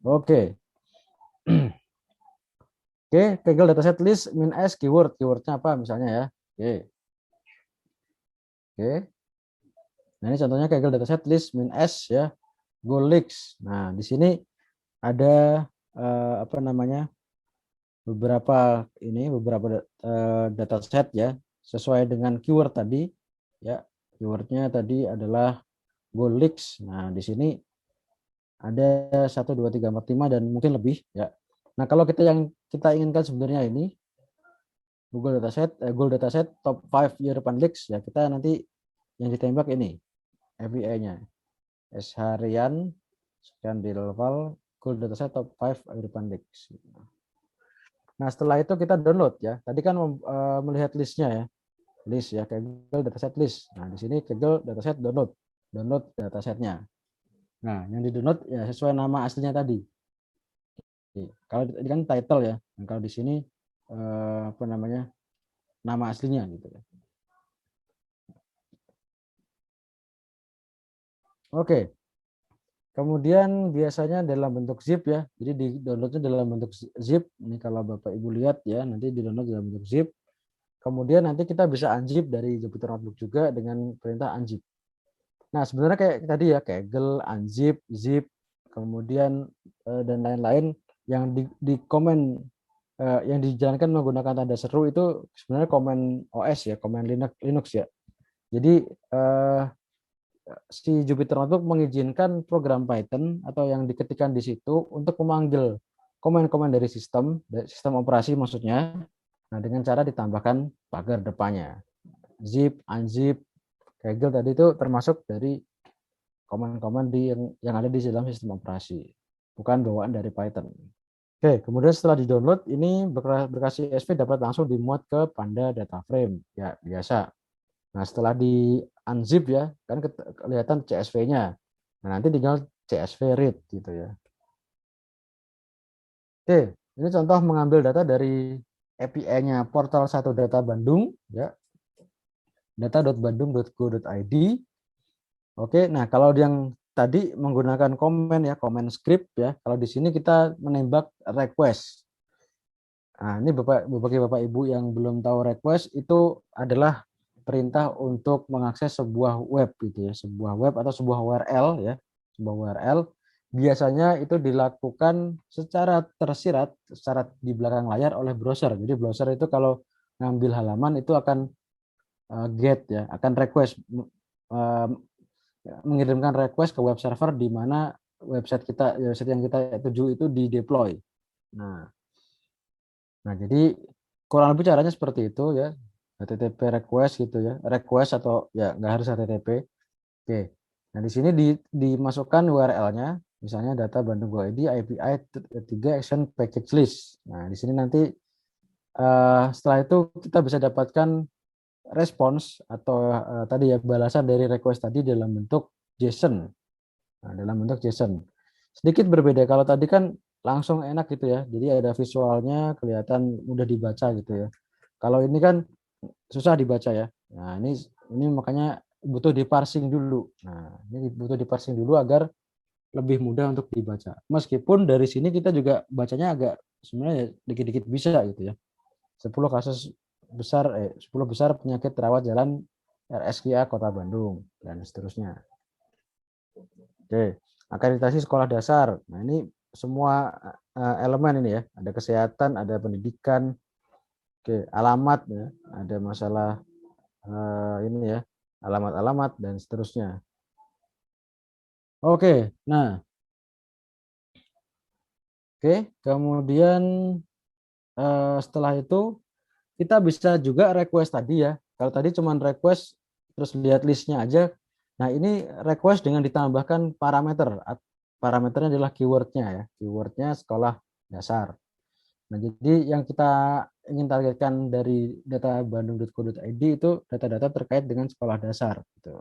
Oke. Oke, Kaggle dataset list min s keyword. Keywordnya apa misalnya ya. Oke. Oke. Nah, ini contohnya Kaggle dataset list min s ya. Goal leaks. Nah, di sini ada apa namanya? beberapa dataset ya sesuai dengan keyword tadi ya. Keywordnya tadi adalah goal leaks. Nah, di sini ada 1, 2, 3, 4, 5 dan mungkin lebih ya. Nah, kalau kita inginkan sebenarnya ini Google dataset top 5 European leaks ya, kita nanti yang ditembak ini API-nya S harian sekian di level Google dataset top 5 European leaks. Nah, setelah itu kita download ya. Tadi kan melihat listnya ya. List ya, Kaggle dataset list. Nah, di sini Kaggle dataset download. Download datasetnya. Nah, yang di-download ya sesuai nama aslinya tadi. Kalau ini kan title ya. Nah, kalau di sini apa namanya? Nama aslinya gitu ya. Oke. Kemudian biasanya dalam bentuk zip ya. Jadi di downloadnya dalam bentuk zip. Ini kalau Bapak Ibu lihat ya, nanti di download dalam bentuk zip. Kemudian nanti kita bisa unzip dari Jupyter Notebook juga dengan perintah unzip. Nah, sebenarnya kayak tadi ya, Kaggle, unzip, zip, kemudian dan lain-lain yang di komen yang dijalankan menggunakan tanda seru itu sebenarnya Command OS ya, Command Linux ya. Jadi si Jupyter Notebook mengizinkan program Python atau yang diketikkan di situ untuk memanggil komen-komen dari sistem operasi maksudnya. Nah, dengan cara ditambahkan pagar depannya. Zip, unzip, kegel tadi itu termasuk dari komen-komen yang ada di dalam sistem operasi, bukan bawaan dari Python. Oke, kemudian setelah di-download, ini berkas CSV dapat langsung dimuat ke Panda Data Frame. Ya, biasa. Nah, setelah di unzip ya, kan kelihatan CSV-nya. Nah, nanti tinggal CSV read gitu ya. Oke, ini contoh mengambil data dari API-nya portal 1 Data Bandung ya, data.bandung.go.id. Oke, nah kalau yang tadi menggunakan komen ya, komen script ya. Kalau di sini kita menembak request. Nah, ini bagi Bapak Ibu yang belum tahu request itu adalah perintah untuk mengakses sebuah web gitu ya, sebuah web atau sebuah URL ya, sebuah URL. Biasanya itu dilakukan secara tersirat, secara di belakang layar oleh browser. Jadi browser itu kalau ngambil halaman itu akan get ya, akan request mengirimkan request ke web server di mana website yang kita tuju itu di deploy. Nah, jadi kurang lebih caranya seperti itu ya. HTTP request gitu ya, request atau ya nggak harus HTTP. Oke. Nah, di sini dimasukkan URL-nya, misalnya data Bandung Go ID API 3 action package list. Nah, di sini nanti setelah itu kita bisa dapatkan respons atau tadi ya balasan dari request tadi dalam bentuk JSON. Nah, dalam bentuk JSON. Sedikit berbeda kalau tadi kan langsung enak gitu ya. Jadi ada visualnya, kelihatan mudah dibaca gitu ya. Kalau ini kan susah dibaca ya. Nah, ini makanya butuh diparsing dulu. Nah, ini butuh diparsing dulu agar lebih mudah untuk dibaca. Meskipun dari sini kita juga bacanya agak sebenarnya dikit-dikit bisa gitu ya. 10 kasus besar 10 besar penyakit rawat jalan RSKA Kota Bandung dan seterusnya. Oke, akreditasi sekolah dasar. Nah, ini semua elemen ini ya. Ada kesehatan, ada pendidikan, oke, alamat ya, ada masalah ini ya, alamat-alamat dan seterusnya. Oke, nah, kemudian setelah itu kita bisa juga request tadi ya. Kalau tadi cuma request terus lihat listnya aja. Nah, ini request dengan ditambahkan parameter. Parameternya adalah keywordnya ya. Keywordnya sekolah dasar. Nah, jadi yang kita ingin targetkan dari data bandung.co.id itu data-data terkait dengan sekolah dasar. Gitu.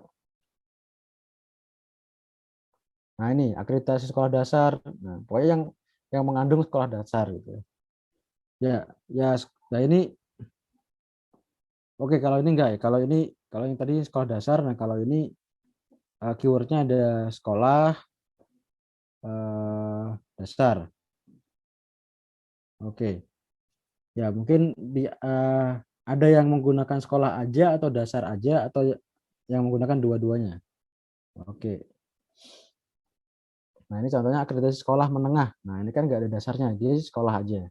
Nah, ini akreditasi sekolah dasar. Nah, pokoknya yang mengandung sekolah dasar gitu. Ya, ya. Nah ini oke, kalau ini enggak ya. Kalau yang tadi sekolah dasar, nah kalau ini keywordnya ada sekolah dasar. Oke, ya mungkin ada yang menggunakan sekolah aja atau dasar aja atau yang menggunakan dua-duanya. Oke, nah ini contohnya akreditasi sekolah menengah. Nah ini kan nggak ada dasarnya, dia sekolah aja.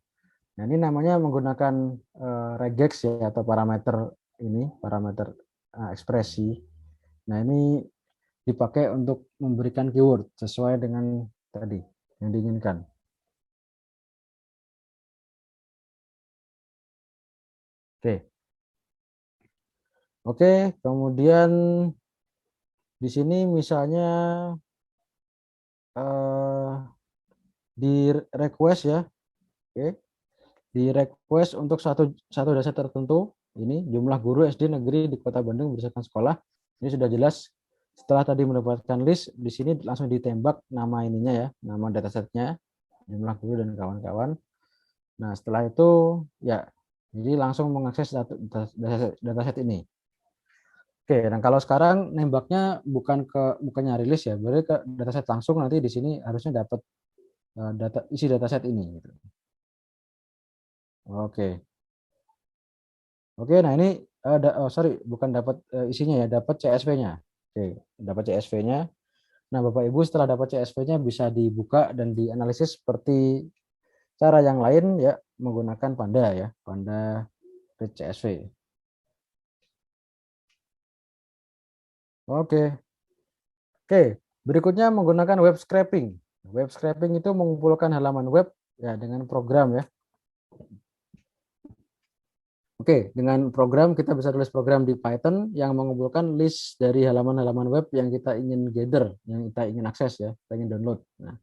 Nah ini namanya menggunakan regex ya atau parameter ekspresi. Nah ini dipakai untuk memberikan keyword sesuai dengan tadi yang diinginkan. Oke. Oke, kemudian di sini misalnya eh, di request ya. Oke. Di request untuk satu satu dasar tertentu ini jumlah guru SD negeri di Kota Bandung berdasarkan sekolah. Ini sudah jelas. Setelah tadi mendapatkan list, di sini langsung ditembak nama ininya ya, nama datasetnya, jumlah guru dan kawan-kawan. Nah, setelah itu ya jadi langsung mengakses dataset ini. Oke, dan kalau sekarang nembaknya bukannya rilis ya, berarti ke dataset langsung nanti di sini harusnya dapat isi dataset ini gitu. Oke. Oke, nah ini sorry, bukan dapat isinya ya, dapat CSV-nya. Oke, dapat CSV-nya. Nah, Bapak Ibu setelah dapat CSV-nya bisa dibuka dan dianalisis seperti Cara yang lain ya menggunakan Panda ya, Panda read CSV. Oke. Oke, berikutnya menggunakan web scraping. Web scraping itu mengumpulkan halaman web ya dengan program ya. Oke, dengan program kita bisa tulis program di Python yang mengumpulkan list dari halaman-halaman web yang kita ingin gather, yang kita ingin akses ya, kita ingin download. Nah,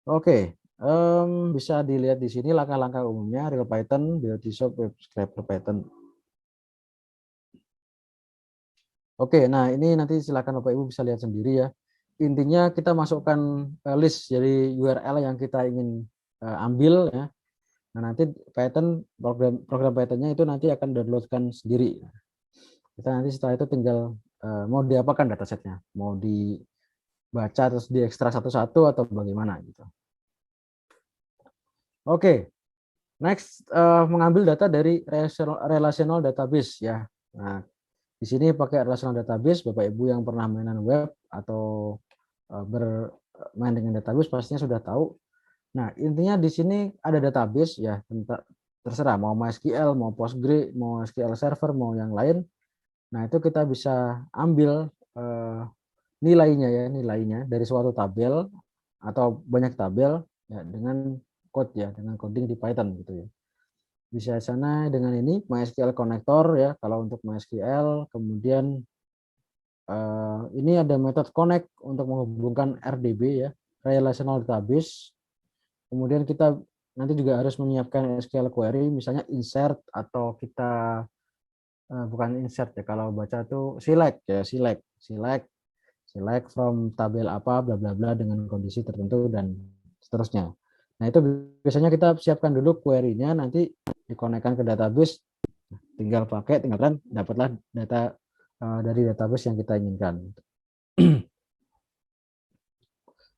oke, bisa dilihat di sini langkah-langkah umumnya real Python, Shop web scraper Python. Oke, nah ini nanti silakan Bapak Ibu bisa lihat sendiri ya. Intinya kita masukkan list dari URL yang kita ingin ambil ya. Nah, nanti Python program Pythonnya itu nanti akan downloadkan sendiri. Kita nanti setelah itu tinggal mau diapakan datasetnya, mau dibaca terus diekstrak satu-satu atau bagaimana gitu. Oke, next mengambil data dari relational database ya. Nah, di sini pakai relational database, Bapak Ibu yang pernah mainan web atau bermain dengan database pastinya sudah tahu. Nah, intinya di sini ada database ya, terserah mau MySQL, mau Postgre, mau SQL Server, mau yang lain. Nah, itu kita bisa ambil nilainya dari suatu tabel atau banyak tabel ya dengan code ya, dengan coding di Python gitu ya. Bisa sana dengan ini MySQL connector ya kalau untuk MySQL, kemudian ini ada metode connect untuk menghubungkan RDB ya, relational database. Kemudian kita nanti juga harus menyiapkan SQL query, misalnya insert atau kita bukan insert ya, kalau baca tuh select ya, select from tabel apa bla bla bla dengan kondisi tertentu dan seterusnya. Nah, itu biasanya kita siapkan dulu query-nya, nanti dikonekkan ke database, tinggal pakai, tinggal run, dapatlah data dari database yang kita inginkan.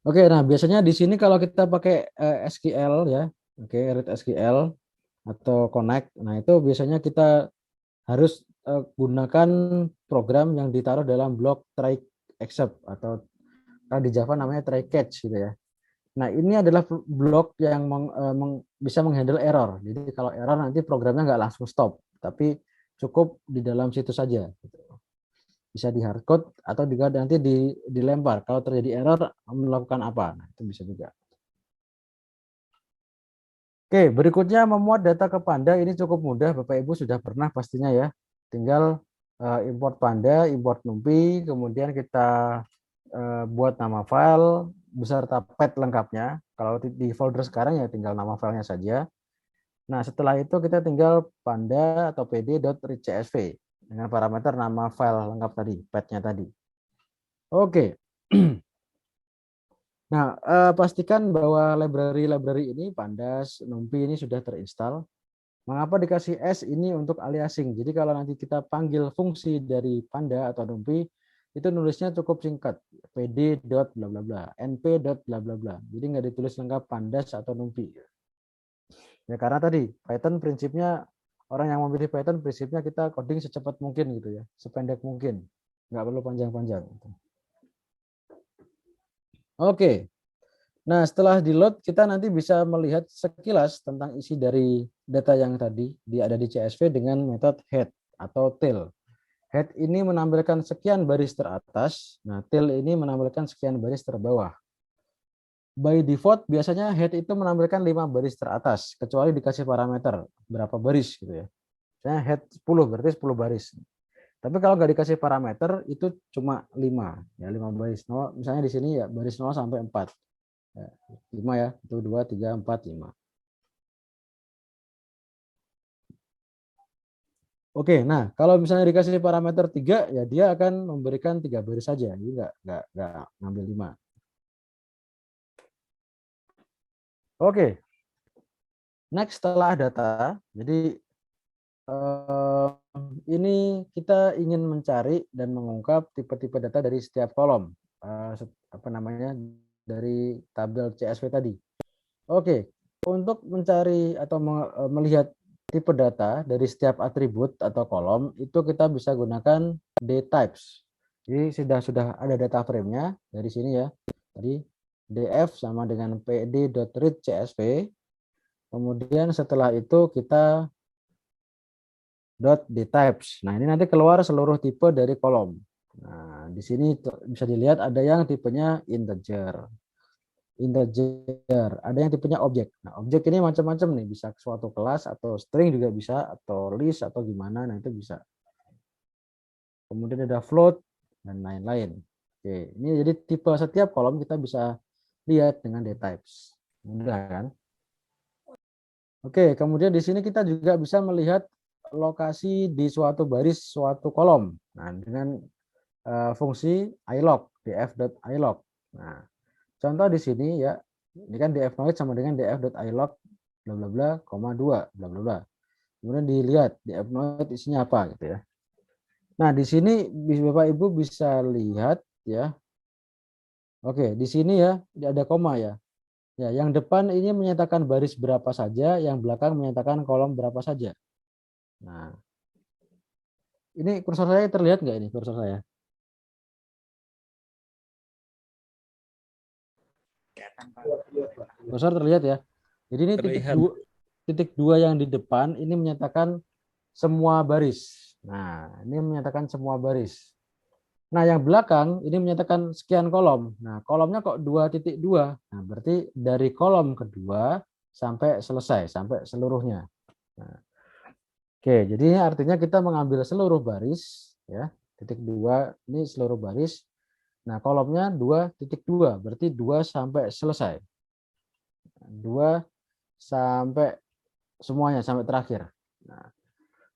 Oke, nah biasanya di sini kalau kita pakai SQL ya, oke, read SQL atau connect, nah itu biasanya kita harus gunakan program yang ditaruh dalam blok try except atau kalau di Java namanya try catch gitu ya. Nah, ini adalah blok yang bisa menghandle error. Jadi kalau error nanti programnya nggak langsung stop, tapi cukup di dalam situ saja. Gitu. Bisa di hardcode atau juga nanti dilempar. Kalau terjadi error, melakukan apa? Nah, itu bisa juga. Oke, berikutnya memuat data ke Panda. Ini cukup mudah, Bapak Ibu sudah pernah pastinya ya. Tinggal import Panda, import NumPy, kemudian kita buat nama file beserta path lengkapnya. Kalau di folder sekarang ya tinggal nama filenya saja. Nah, setelah itu kita tinggal panda atau pd.readcsv dengan parameter nama file lengkap tadi, path-nya tadi. Oke. Nah, pastikan bahwa library-library ini, pandas, numpy ini sudah terinstall. Mengapa dikasih S ini untuk aliasing? Jadi kalau nanti kita panggil fungsi dari panda atau numpy, itu nulisnya cukup singkat, pd dot bla bla bla, np dot bla bla bla. Jadi nggak ditulis lengkap pandas atau numpy. Ya karena tadi Python prinsipnya, orang yang memilih Python prinsipnya kita coding secepat mungkin gitu ya, sependek mungkin, nggak perlu panjang-panjang. Oke, nah setelah di load kita nanti bisa melihat sekilas tentang isi dari data yang tadi ada di CSV dengan metode head atau tail. Head ini menampilkan sekian baris teratas, nah tail ini menampilkan sekian baris terbawah. By default biasanya head itu menampilkan 5 baris teratas, kecuali dikasih parameter berapa baris gitu ya. Misalnya head 10 berarti 10 baris. Tapi kalau nggak dikasih parameter itu cuma 5 ya, 5 baris. Misalnya di sini ya baris 0 sampai 4. Ya, 5 ya, itu 2 3 4 5. Oke, nah kalau misalnya dikasih parameter 3 ya dia akan memberikan 3 baris saja, jadi nggak ngambil 5. Oke, next setelah data, jadi ini kita ingin mencari dan mengungkap tipe-tipe data dari setiap kolom, apa namanya, dari tabel CSV tadi. Oke, untuk mencari atau melihat tipe data dari setiap atribut atau kolom itu kita bisa gunakan dtypes. Jadi sudah ada data frame-nya dari sini ya. Tadi df sama dengan pd.readcsv. Kemudian setelah itu kita .dtypes. Nah, ini nanti keluar seluruh tipe dari kolom. Nah, di sini bisa dilihat ada yang tipenya integer. Ada yang tipenya objek. Nah, objek ini macam-macam nih, bisa suatu kelas atau string juga bisa, atau list atau gimana, nah itu bisa. Kemudian ada float dan lain-lain. Oke, ini jadi tipe setiap kolom kita bisa lihat dengan dtypes. Mudah kan? Oke, kemudian di sini kita juga bisa melihat lokasi di suatu baris, suatu kolom. Nah, dengan fungsi ilog, df.ilog. Nah, contoh di sini ya, ini kan df_noid sama dengan df.ilog bla bla bla, koma 2 bla bla bla. Kemudian dilihat df_noid isinya apa gitu ya. Nah, di sini Bapak Ibu bisa lihat ya. Oke, di sini ya ada koma ya. Ya, yang depan ini menyatakan baris berapa saja, yang belakang menyatakan kolom berapa saja. Nah, ini kursor saya terlihat nggak ini kursor saya? Kursor terlihat ya. Jadi ini Terlihat. titik dua yang di depan ini menyatakan semua baris. Nah, ini menyatakan semua baris. Nah, yang belakang ini menyatakan sekian kolom. Nah, kolomnya kok 2.2. Nah, berarti dari kolom kedua sampai selesai, sampai seluruhnya. Nah, oke, jadi ini artinya kita mengambil seluruh baris, ya, titik 2 ini seluruh baris. Nah, kolomnya 2.2, berarti 2 sampai selesai. 2 sampai semuanya, sampai terakhir. Nah,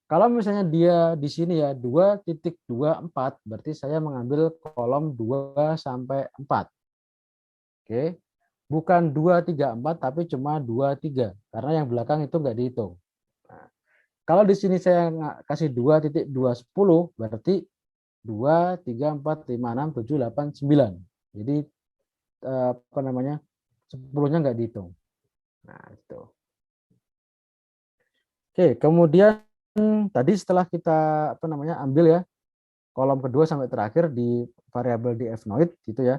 kalau misalnya dia di sini ya 2.24, berarti saya mengambil kolom 2 sampai 4. Oke. Bukan 2, 3, 4, tapi cuma 2, 3. Karena yang belakang itu nggak dihitung. Nah, kalau di sini saya kasih 2.210, berarti 2, 3, 4, 5, 6, 7, 8, 9. Jadi apa namanya? 10-nya nggak dihitung. Nah, itu. Oke, kemudian tadi setelah kita apa namanya ambil ya kolom kedua sampai terakhir di variabel df_noid gitu ya.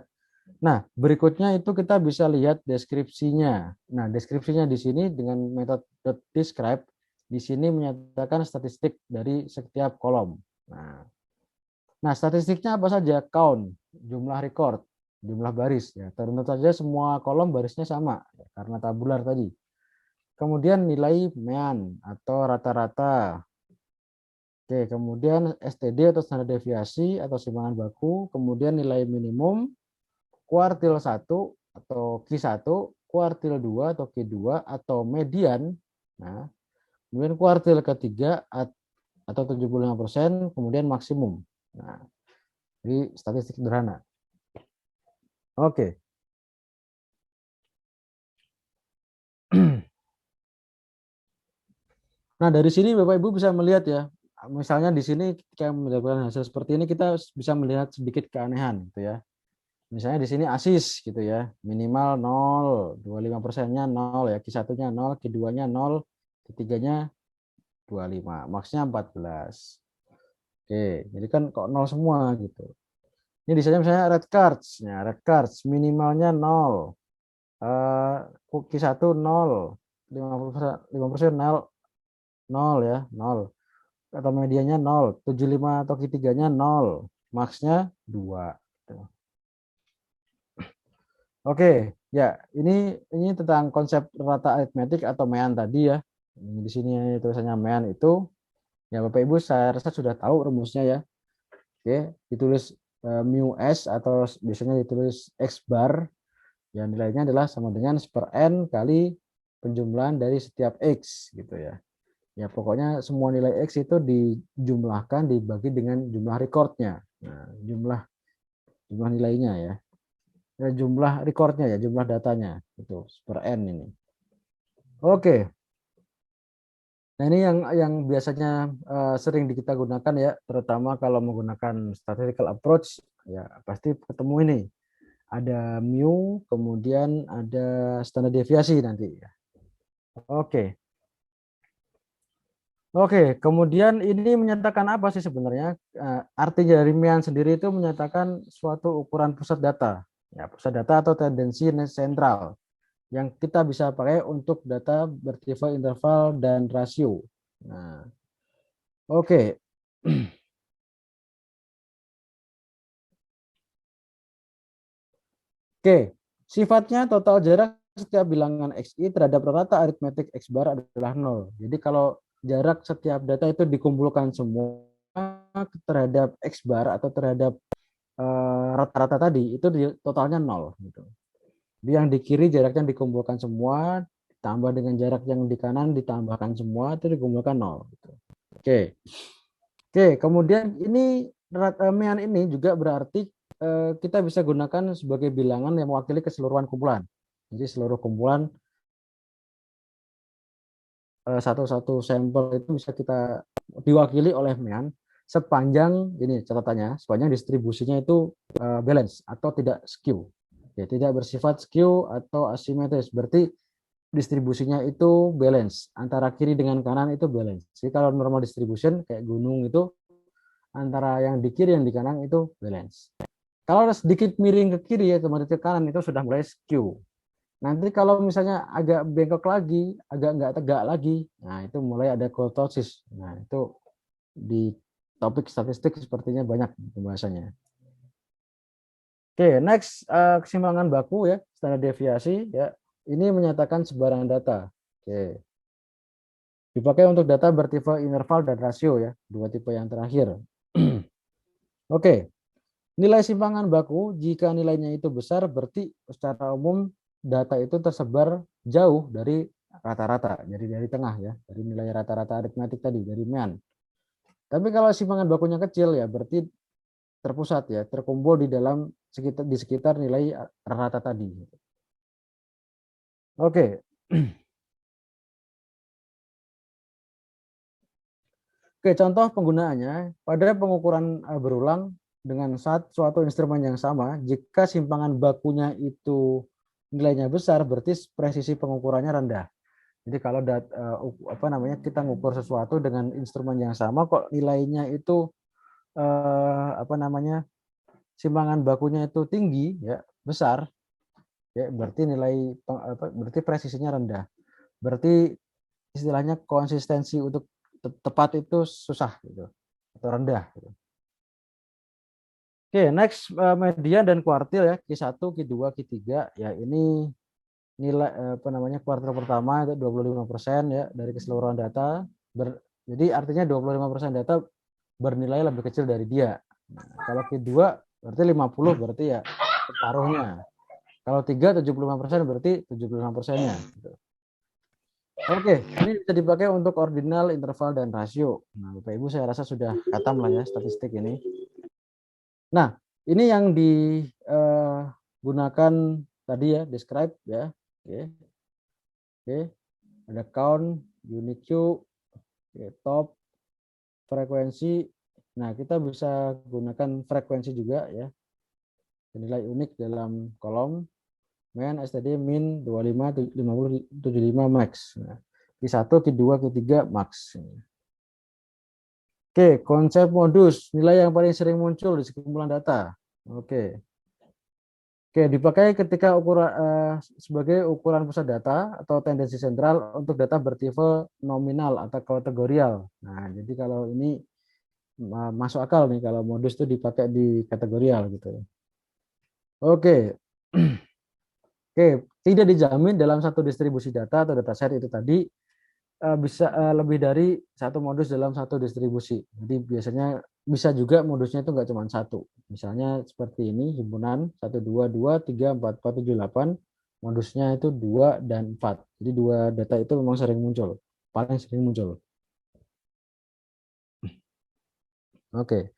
Nah, berikutnya itu kita bisa lihat deskripsinya. Nah, deskripsinya di sini dengan metode .describe di sini menyatakan statistik dari setiap kolom. Nah, statistiknya apa saja? Count, jumlah record, jumlah baris ya. Tentu saja semua kolom barisnya sama ya, karena tabular tadi. Kemudian nilai mean atau rata-rata. Oke, kemudian STD atau standar deviasi atau simpangan baku, kemudian nilai minimum, kuartil 1 atau Q1, kuartil 2 atau Q2 atau median. Nah, kemudian kuartil ketiga atau 75%, kemudian maksimum. Nah, jadi statistik sederhana. Oke. Nah, dari sini Bapak Ibu bisa melihat ya. Misalnya di sini ketika mendapatkan hasil seperti ini kita bisa melihat sedikit keanehan gitu ya. Misalnya di sini asis gitu ya, minimal 0, 25%-nya 0 ya, Q1-nya 0, Q2-nya 0, Q3-nya 25, maksnya 14. Oke, jadi kan kok 0 semua gitu. Ini misalnya red cards, ya, red cards minimalnya 0, Q1 0, 5% 0, 0 ya, 0. Atau medianya 0, 75 atau Q3-nya 0, maksnya 2. Oke, ya ini tentang konsep rata aritmetik atau mean tadi ya. Di sini tulisannya mean itu ya Bapak Ibu saya rasa sudah tahu rumusnya ya. Oke, ditulis mu s atau biasanya ditulis x bar yang nilainya adalah sama dengan per n kali penjumlahan dari setiap x gitu ya. Ya pokoknya semua nilai x itu dijumlahkan dibagi dengan jumlah recordnya. Nah, jumlah nilainya ya. Jumlah recordnya ya, jumlah datanya itu per n ini. Oke. Nah, ini yang biasanya sering kita gunakan ya, terutama kalau menggunakan statistical approach ya pasti ketemu ini. Ada mu, kemudian ada standar deviasi nanti ya. Oke. Oke, kemudian ini menyatakan apa sih sebenarnya? Arti dari mean sendiri itu menyatakan suatu ukuran pusat data. Ya, pusat data atau tendensi sentral. yang kita bisa pakai untuk data bertipe interval dan rasio. Nah, oke. Oke, sifatnya total jarak setiap bilangan XI terhadap rata aritmetik X bar adalah 0. Jadi kalau jarak setiap data itu dikumpulkan semua terhadap X bar atau terhadap rata-rata tadi, itu totalnya 0. Gitu. Jadi yang di kiri jaraknya dikumpulkan semua, ditambah dengan jarak yang di kanan ditambahkan semua, itu dikumpulkan 0. Gitu. Oke. Oke, kemudian ini mean ini juga berarti kita bisa gunakan sebagai bilangan yang mewakili keseluruhan kumpulan. Jadi seluruh kumpulan satu-satu sampel itu bisa kita diwakili oleh mean sepanjang ini catatannya, sepanjang distribusinya itu balance atau tidak skew. Ya, tidak bersifat skew atau asimetris. Berarti distribusinya itu balance antara kiri dengan kanan itu balance. Jadi kalau normal distribution kayak gunung itu antara yang di kiri yang di kanan itu balance. Kalau sedikit miring ke kiri ya teman ke kanan itu sudah mulai skew. Nanti kalau misalnya agak bengkok lagi, agak nggak tegak lagi, nah itu mulai ada kurtosis. Nah itu di topik statistik sepertinya banyak pembahasannya. Oke, next kesimbangan baku ya, standar deviasi ya. Ini menyatakan sebaran data. Oke. Dipakai untuk data bertipe interval dan rasio ya, dua tipe yang terakhir. Oke, nilai simpangan baku jika nilainya itu besar berarti secara umum data itu tersebar jauh dari rata-rata, jadi dari tengah ya, dari nilai rata-rata aritmetik tadi, dari mean. Tapi kalau simpangan bakunya kecil ya berarti terpusat ya, terkumpul di sekitar nilai rata tadi. Oke. Oke, contoh penggunaannya pada pengukuran berulang dengan suatu instrumen yang sama, jika simpangan bakunya itu nilainya besar, berarti presisi pengukurannya rendah. Jadi kalau kita ngukur sesuatu dengan instrumen yang sama, kok nilainya itu simpangan bakunya itu tinggi, ya besar, ya berarti berarti presisinya rendah. Berarti istilahnya konsistensi untuk tepat itu susah gitu atau rendah gitu. Oke, next median dan kuartil ya, Q1, Q2, Q3 ya, ini nilai kuartil pertama itu 25% ya dari keseluruhan data. Jadi artinya 25% data bernilai lebih kecil dari dia. Nah, kalau Q2 berarti 50 berarti ya separuhnya. Kalau 3 75% berarti 75%-nya gitu. Oke, ini bisa dipakai untuk ordinal, interval, dan rasio. Nah, Bapak Ibu saya rasa sudah khatam lah ya statistik ini. Nah, ini yang digunakan tadi ya, describe ya. Oke, oke. Ada count, unique Q, top, frekuensi. Nah, kita bisa gunakan frekuensi juga ya. Nilai unik dalam kolom. Mean, STD, min, 25, 50, 75, max. Nah, Q1, Q2, Q3, max. Oke, konsep modus, nilai yang paling sering muncul di sekumpulan data. Oke. Oke, dipakai ketika sebagai ukuran pusat data atau tendensi sentral untuk data bertipe nominal atau kategorial. Nah, jadi kalau ini masuk akal nih kalau modus itu dipakai di kategorial gitu. Oke. Oke, tidak dijamin dalam satu distribusi data atau dataset itu tadi bisa lebih dari satu modus dalam satu distribusi. Jadi biasanya bisa juga modusnya itu nggak cuma satu. Misalnya seperti ini, himpunan 1, 2, 2, 3, 4, 4, 7, 8. Modusnya itu 2 dan 4. Jadi dua data itu memang sering muncul. Paling sering muncul. Oke.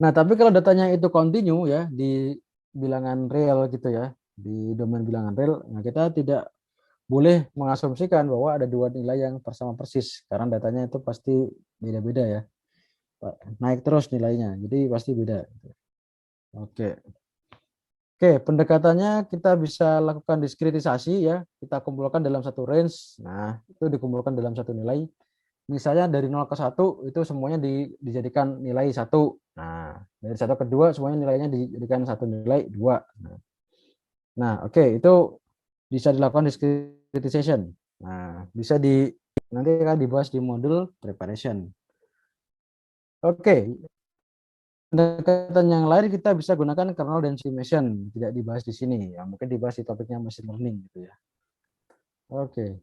Nah, tapi kalau datanya itu continue ya, di bilangan real gitu ya, di domain bilangan real, nah kita tidak boleh mengasumsikan bahwa ada dua nilai yang sama persis karena datanya itu pasti beda-beda ya, naik terus nilainya, jadi pasti beda. Oke, oke, pendekatannya kita bisa lakukan diskritisasi ya, kita kumpulkan dalam satu range. Nah, itu dikumpulkan dalam satu nilai. Misalnya dari 0 ke 1 itu semuanya dijadikan nilai 1. Nah, dari 1 ke 2 semuanya nilainya dijadikan satu nilai 2. Nah, oke, itu bisa dilakukan discretization. Nah, bisa nanti akan dibahas di modul preparation. Oke, pendekatan yang lain kita bisa gunakan kernel density estimation, tidak dibahas di sini. Ya, mungkin dibahas di topiknya machine learning gitu ya. Oke.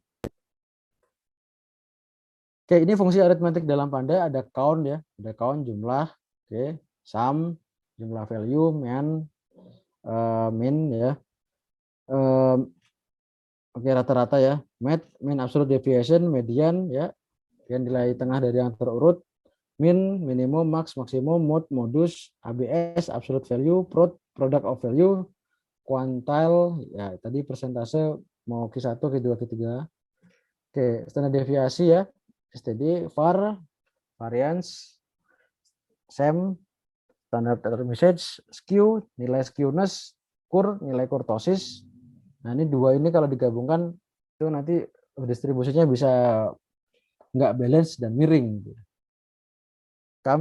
Oke, ini fungsi aritmetik dalam Panda ada count ya, ada count jumlah, oke, sum, jumlah value, min ya. Oke, rata-rata ya, mean absolute deviation, median ya, yang nilai tengah dari yang terurut, min, minimum, max, maksimum, mode, modus, ABS, absolute value, product of value, quantile, ya tadi persentase mau Q1, Q2, Q3. Oke, standar deviasi ya, STD, var, variance, SEM, standard error message, skew, nilai skewness, nilai kurtosis. Nah, ini dua ini kalau digabungkan itu nanti distribusinya bisa nggak balance dan miring.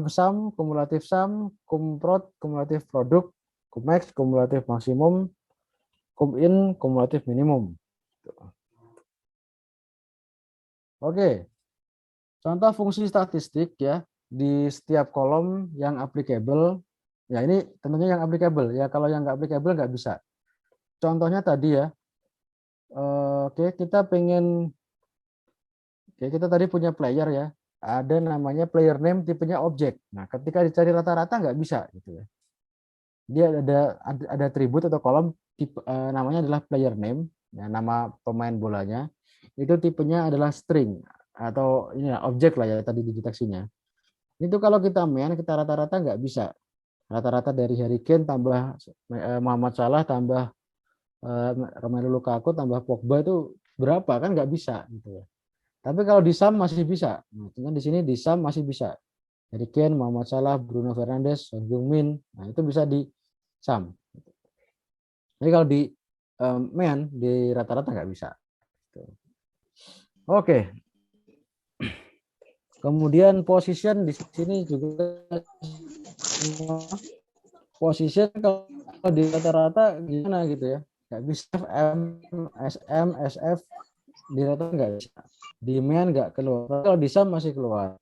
Sum, kumulatif sum, kumprod, kumulatif produk, kumax, kumulatif maksimum, kumin, kumulatif minimum. Oke, contoh fungsi statistik ya di setiap kolom yang applicable. Ya ini tentunya yang applicable ya. Kalau yang nggak applicable nggak bisa. Contohnya tadi ya. Oke, kita tadi punya player ya. Ada namanya player name tipenya objek. Nah, ketika dicari rata-rata nggak bisa gitu ya. Dia ada atribut atau kolom tipe, namanya adalah player name, ya, nama pemain bolanya. Itu tipenya adalah string atau ini ya, objek lah ya tadi dideteksinya. Itu kalau kita main kita rata-rata nggak bisa. Rata-rata dari Harry Kane tambah Muhammad Salah tambah Romelu Lukaku tambah Pogba itu berapa kan nggak bisa gitu ya. Tapi kalau di sum masih bisa. Nah, di sini di sum masih bisa. Harry Kane, Muhammad Salah, Bruno Fernandes, Son Heung-min. Nah, itu bisa di sum. Jadi kalau di main di rata-rata nggak bisa. Oke. Kemudian position di sini juga position kalau di rata-rata gimana gitu ya. Nggak bisa FM, SM, SF di rata nggak bisa. Di main nggak keluar. Kalau di sum masih keluar.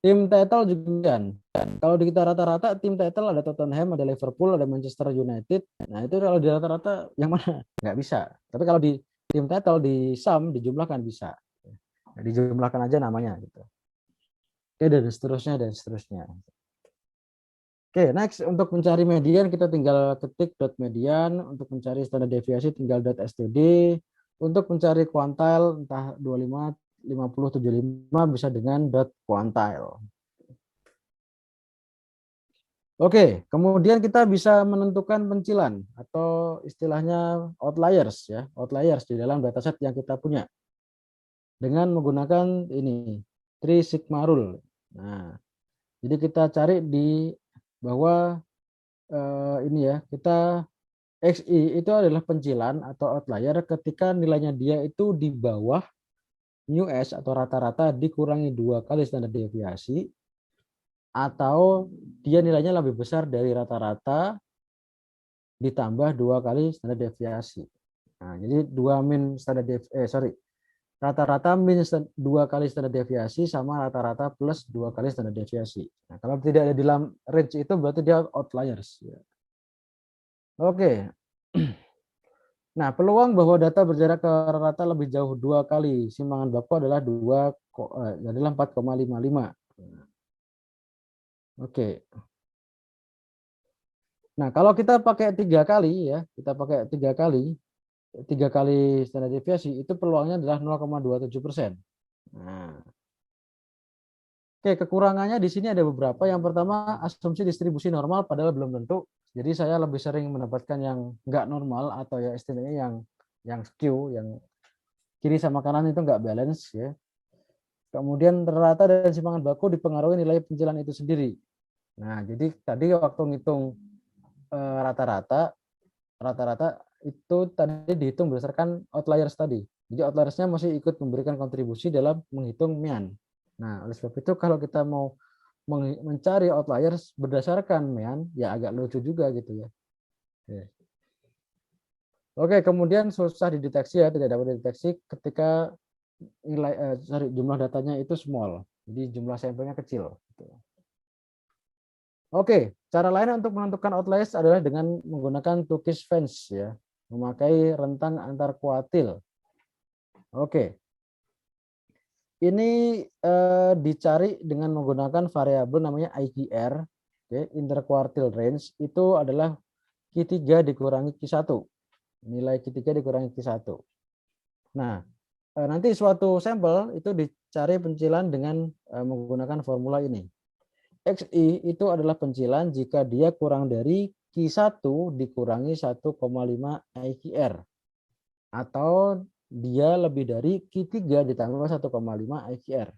Tim title juga. Kalau di kita rata-rata tim title ada Tottenham, ada Liverpool, ada Manchester United. Nah itu kalau di rata-rata yang mana? Nggak bisa. Tapi kalau di tim title di sum dijumlahkan bisa. Nah, dijumlahkan aja namanya gitu. Oke dan seterusnya dan seterusnya. Oke, next untuk mencari median kita tinggal ketik dot median, untuk mencari standar deviasi tinggal dot std, untuk mencari kuantile entah 25, 50, 75 bisa dengan dot quantile. Oke, kemudian kita bisa menentukan pencilan atau istilahnya outliers ya, outliers di dalam dataset yang kita punya dengan menggunakan ini Three Sigma Rule. Nah, jadi kita cari di bahwa ini ya, kita XI itu adalah pencilan atau outlier ketika nilainya dia itu di bawah mu S atau rata-rata dikurangi 2 kali standar deviasi atau dia nilainya lebih besar dari rata-rata ditambah 2 kali standar deviasi. Nah, jadi 2 min standar rata-rata min 2 kali standar deviasi sama rata-rata plus 2 kali standar deviasi. Nah, kalau tidak ada di dalam range itu berarti dia outliers. Oke. Nah, peluang bahwa data berjarak ke rata lebih jauh 2 kali simpangan baku adalah 4,55. Oke. Nah, kalau kita pakai 3 kali ya, kita pakai 3 kali standar deviasi itu peluangnya adalah 0,27%. Nah, oke, kekurangannya di sini ada beberapa. Yang pertama, asumsi distribusi normal padahal belum tentu. Jadi saya lebih sering mendapatkan yang nggak normal atau ya istilahnya yang skew, yang kiri sama kanan itu nggak balance ya. Kemudian rata dan simpangan baku dipengaruhi nilai pencilan itu sendiri. Nah, jadi tadi waktu ngitung rata-rata, rata-rata itu tadi dihitung berdasarkan outliers tadi. Jadi outliersnya masih ikut memberikan kontribusi dalam menghitung mean. Nah, oleh sebab itu kalau kita mau mencari outliers berdasarkan mean, ya agak lucu juga gitu ya. Oke, kemudian susah dideteksi ya, tidak dapat dideteksi ketika jumlah datanya itu small. Jadi jumlah sampelnya kecil. Oke, cara lain untuk menentukan outliers adalah dengan menggunakan Tukis fence ya, memakai rentang antar kuartil. Oke, ini dicari dengan menggunakan variabel namanya IQR, oke, interquartile range itu adalah Q3 dikurangi Q1. Nilai Q3 dikurangi Q1. Nah, nanti suatu sampel itu dicari pencilan dengan menggunakan formula ini. XI itu adalah pencilan jika dia kurang dari Q1 dikurangi 1,5 IQR atau dia lebih dari Q3 ditambah 1,5 IQR.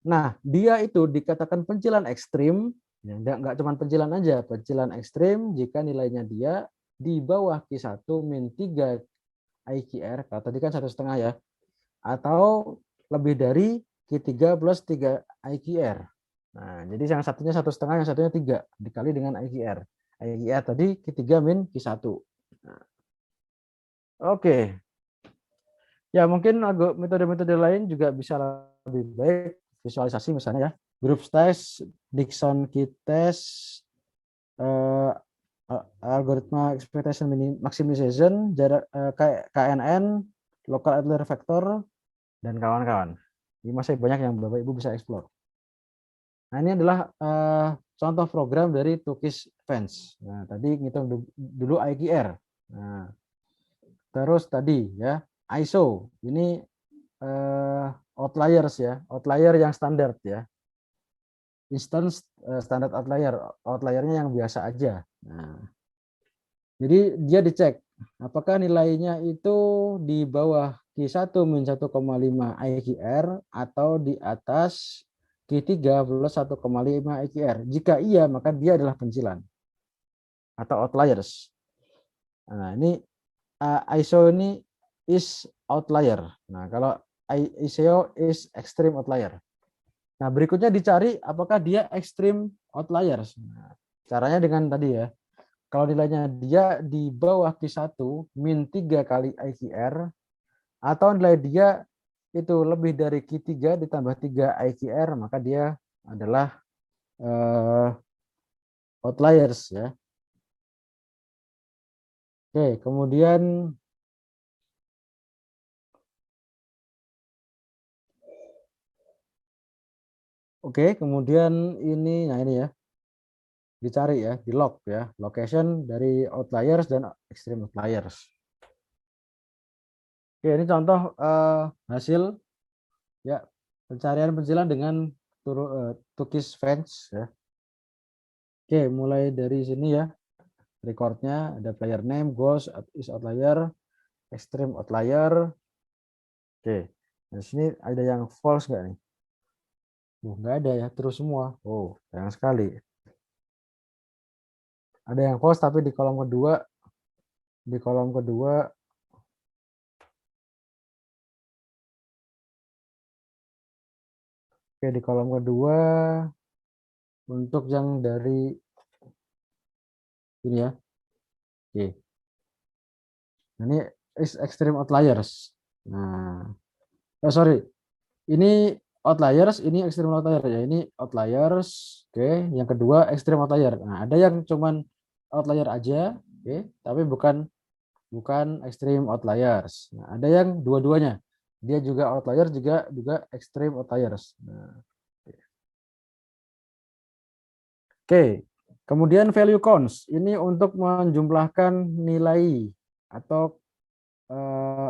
Nah, dia itu dikatakan pencilan ekstrim, ya, nggak cuma pencilan aja, pencilan ekstrim jika nilainya dia di bawah Q1 min 3 IQR, kalau tadi kan 1,5 ya, atau lebih dari Q3 plus 3 IQR. Nah, jadi yang satunya 1,5, yang satunya 3 dikali dengan IQR. IQR tadi Q3 min Q1. Nah, oke. Ya, mungkin metode-metode lain juga bisa lebih baik visualisasi misalnya ya. Group test, Dickson Key test, algoritma expectation maximization, jarak KNN, local outlier factor, dan kawan-kawan. Ini masih banyak yang Bapak Ibu bisa explore. Nah, ini adalah contoh program dari Tukis Fence. Nah, tadi ngitung dulu IQR. Nah, terus tadi ya ISO. Ini outliers ya, outlier yang standar ya. Instance standard outlier, outliernya yang biasa aja. Nah, jadi dia dicek apakah nilainya itu di bawah Q1 min 1,5 IQR atau di atas Q3 plus 1,5 IQR. Jika iya, maka dia adalah pencilan atau outliers. Nah, ini ISO ini is outlier. Nah, kalau ISO is extreme outlier. Nah, berikutnya dicari apakah dia extreme outliers. Nah, caranya dengan tadi ya. Kalau nilainya dia di bawah Q1 min 3 kali IQR atau nilai dia itu lebih dari Q3 ditambah 3 IQR, maka dia adalah outliers ya. Oke, kemudian ini, nah ini ya, dicari ya, di log ya, location dari outliers dan extreme outliers. Oke, ini contoh hasil ya pencarian pencilan dengan Tukis Fence ya. Oke, mulai dari sini ya, recordnya ada player name, ghost, is outlier, extreme outlier. Oke, di sini ada yang false nggak nih? Nggak ada ya, terus semua. Oh, sayang sekali. Ada yang false tapi di kolom kedua, di kolom kedua oke, di kolom kedua untuk yang dari ini ya. Oke. Nah, ini is extreme outliers. Nah, sorry. Ini outliers, ini extreme outlier ya. Ini outliers. Oke, yang kedua extreme outlier. Nah, ada yang cuman outlier aja, oke, tapi bukan extreme outliers. Nah, ada yang dua-duanya. Dia juga outlier juga extreme outliers. Nah, oke. Kemudian value counts. Ini untuk menjumlahkan nilai atau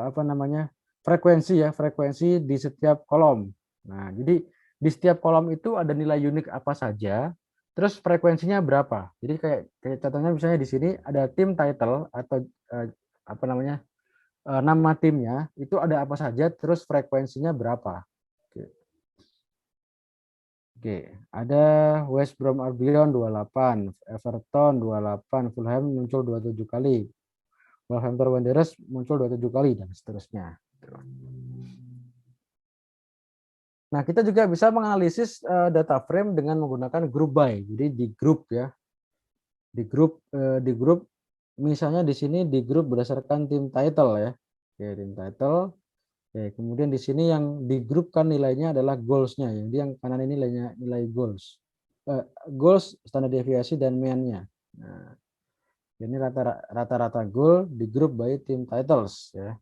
apa namanya? Frekuensi di setiap kolom. Nah, jadi di setiap kolom itu ada nilai unik apa saja, terus frekuensinya berapa. Jadi kayak contohnya misalnya di sini ada tim title atau apa namanya? Nama timnya itu ada apa saja, terus frekuensinya berapa. Oke. Oke, ada West Brom Albion 28, Everton 28, Fulham muncul 27 kali, Wolverhampton Wanderers muncul 27 kali, dan seterusnya. Nah, kita juga bisa menganalisis data frame dengan menggunakan group by. Jadi di grup ya, di grup misalnya di sini di grup berdasarkan tim title ya. Oke, tim title. Oke, kemudian di sini yang di grup kan nilainya adalah goals-nya ya. Jadi yang kanan ini nilai goals. Goals, standar deviasi dan mean-nya. Nah, ini rata-rata goal di grup by team titles ya.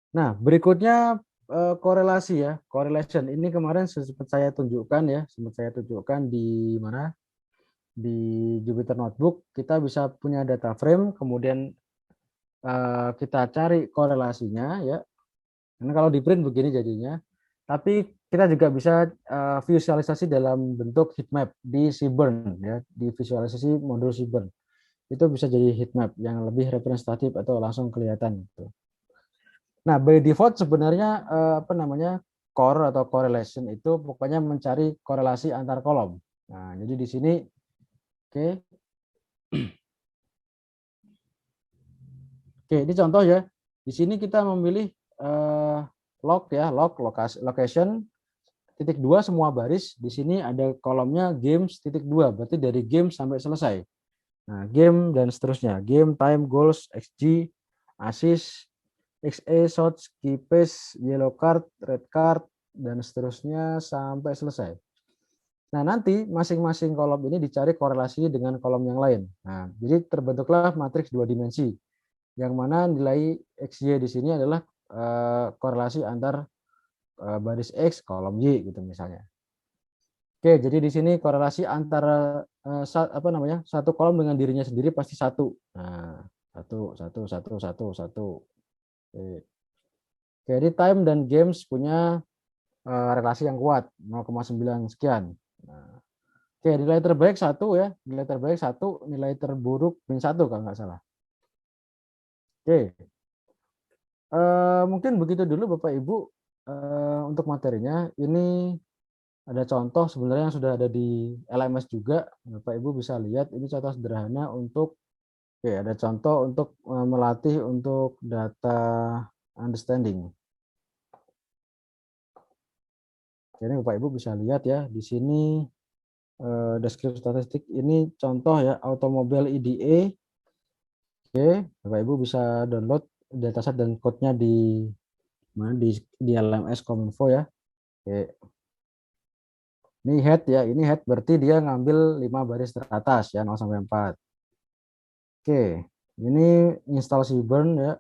Nah, berikutnya korelasi ya, correlation. Ini kemarin sempat saya tunjukkan ya, sempat saya tunjukkan di mana? Di Jupyter Notebook. Kita bisa punya data frame, kemudian kita cari korelasinya ya. Karena kalau di print begini jadinya. Tapi kita juga bisa visualisasi dalam bentuk heat map di Seaborn ya, di visualisasi modul Seaborn. Itu bisa jadi heat map yang lebih representatif atau langsung kelihatan gitu. Nah, by default sebenarnya apa namanya? Core atau correlation itu pokoknya mencari korelasi antar kolom. Nah, jadi di sini oke. Oke, ini contoh ya. Di sini kita memilih log ya, location titik 2 semua baris. Di sini ada kolomnya games titik 2, berarti dari game sampai selesai. Nah, game dan seterusnya. Game, time, goals, XG, assist, XA, shots, key pass, yellow card, red card, dan seterusnya sampai selesai. Nah, nanti masing-masing kolom ini dicari korelasi dengan kolom yang lain. Nah, jadi terbentuklah matriks 2 dimensi, yang mana nilai XY di sini adalah korelasi antar baris X, kolom Y gitu misalnya. Oke, jadi di sini korelasi antara apa namanya, satu kolom dengan dirinya sendiri pasti satu. Nah, satu. Oke. Jadi time dan games punya relasi yang kuat 0,9 sekian. Nah, oke, nilai terbaik satu ya, nilai terbaik satu, nilai terburuk min satu kalau nggak salah. Oke, mungkin begitu dulu Bapak Ibu untuk materinya. Ini ada contoh sebenarnya yang sudah ada di LMS juga. Bapak Ibu bisa lihat ini contoh sederhana untuk oke, ada contoh untuk melatih untuk data understanding. Jadi Bapak Ibu bisa lihat ya di sini deskripsi statistik ini contoh ya automobile EDA. Oke, Bapak Ibu bisa download dataset dan code-nya di mana di LMS Kominfo ya. Oke. Ini head ya, ini head berarti dia ngambil 5 baris teratas ya 0 sampai 4. Oke, ini install Seaborn ya.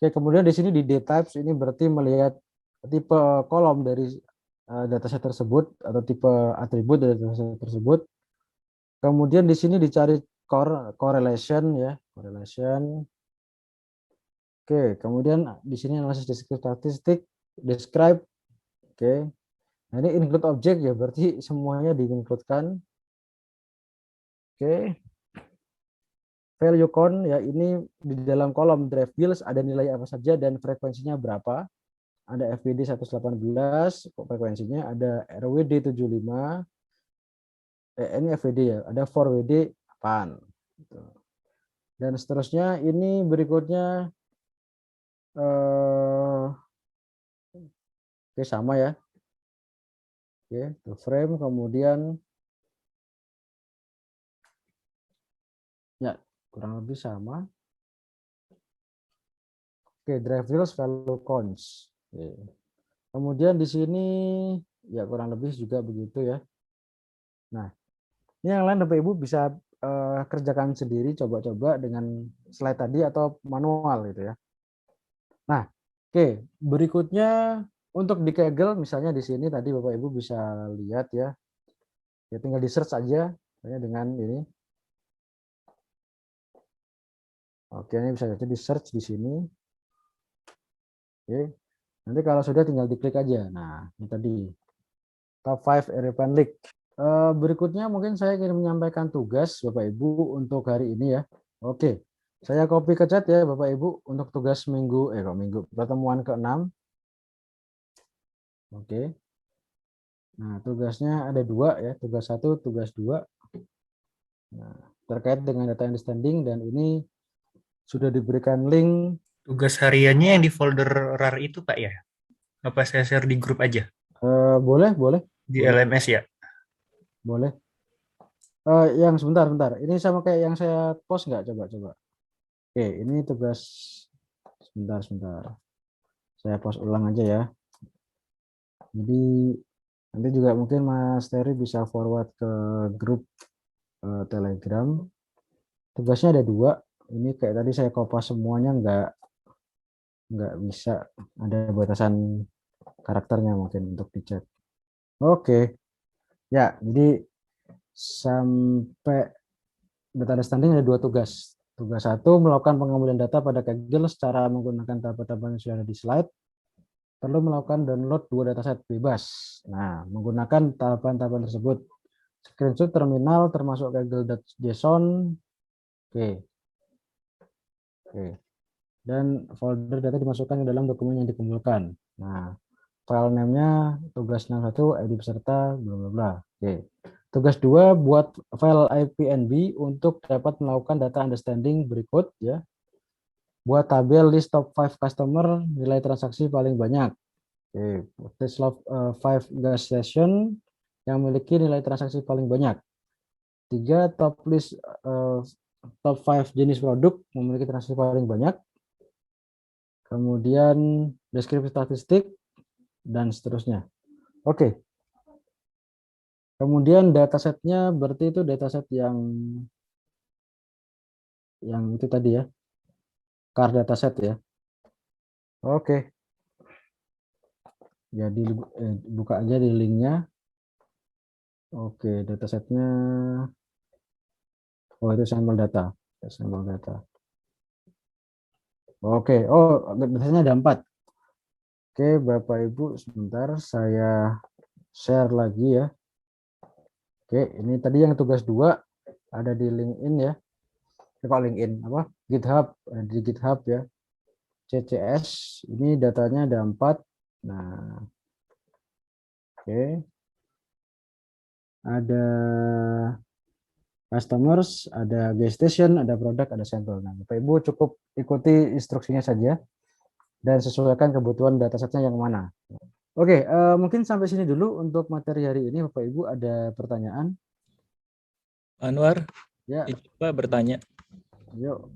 Oke, kemudian di sini di dtypes ini berarti melihat tipe kolom dari dataset tersebut atau tipe atribut dari dataset tersebut. Kemudian di sini dicari correlation ya, correlation. Oke, kemudian di sini analisis deskripsi statistik, describe. Oke. Nah, ini include object ya, berarti semuanya di-include-kan. Oke. Value count ya, ini di dalam kolom drive bills ada nilai apa saja dan frekuensinya berapa. Ada FWD 118 frekuensinya, ada RWD 75. Ini FWD ya, ada 4WD 8. Dan seterusnya ini berikutnya oke sama ya. Oke, to frame kemudian ya kurang lebih sama. Oke, drive wheels value counts. Oke. Kemudian di sini ya kurang lebih juga begitu ya. Nah, ini yang lain Bapak Ibu bisa kerjakan sendiri, coba-coba dengan slide tadi atau manual gitu ya. Nah, oke, berikutnya untuk di Kaggle misalnya di sini tadi Bapak Ibu bisa lihat ya. Ya tinggal di search aja dengan ini. Oke, ini bisa jadi di search di sini. Oke. Nanti kalau sudah tinggal diklik aja. Nah, ini tadi top 5 European League. Berikutnya mungkin saya ingin menyampaikan tugas Bapak Ibu untuk hari ini ya. Oke. Saya copy ke chat ya Bapak Ibu untuk tugas pertemuan ke-6. Oke. Nah, tugasnya ada 2 ya, tugas 1, tugas 2. Nah, terkait dengan data understanding dan ini sudah diberikan link. Tugas hariannya yang di folder RAR itu Pak ya? Apa saya share di grup aja? Boleh, boleh, Di boleh. LMS ya? Boleh. Yang sebentar. Ini sama kayak yang saya post nggak? Coba. Oke, ini tugas sebentar. Saya post ulang aja ya. Jadi nanti juga mungkin Mas Terry bisa forward ke grup Telegram. Tugasnya ada dua. Ini kayak tadi saya kopas semuanya nggak bisa. Ada batasan karakternya mungkin untuk dicek. Oke, ya. Jadi sampai data understanding ada dua tugas. Tugas satu melakukan pengambilan data pada Kaggle secara menggunakan tahapan-tahapan yang sudah ada di slide. Perlu melakukan download dua dataset bebas. Nah, menggunakan tahapan-tahapan tersebut. Screenshot terminal termasuk Kaggle.json. Oke. Dan folder data dimasukkan ke dalam dokumen yang dikumpulkan. Nah, file name-nya tugas 61 ID peserta bla bla bla. Oke. Tugas 2 buat file IPNB untuk dapat melakukan data understanding berikut ya. Buat tabel list top 5 customer nilai transaksi paling banyak. Oke, list of 5 gas station yang memiliki nilai transaksi paling banyak. 3 top list top 5 jenis produk memiliki transaksi paling banyak. Kemudian deskripsi statistik dan seterusnya. Oke. Kemudian datasetnya berarti itu dataset yang itu tadi ya, car dataset ya. Oke. Jadi buka aja di linknya. Oke, datasetnya. Oh, itu sampel data. Sampel data. Oke. Oh, datasetnya ada 4. Oke, Bapak Ibu, sebentar saya share lagi ya. Oke, ini tadi yang tugas 2 ada di LinkedIn ya. Kok LinkedIn apa? GitHub, ada di GitHub ya. CCS, ini datanya ada 4. Nah, oke. Ada customers, ada gas station, ada produk, ada sampel. Nah, Bapak Ibu cukup ikuti instruksinya saja dan sesuaikan kebutuhan datasetnya yang mana. Oke, mungkin sampai sini dulu untuk materi hari ini. Bapak Ibu ada pertanyaan? Anwar, Ya, coba bertanya. yuk.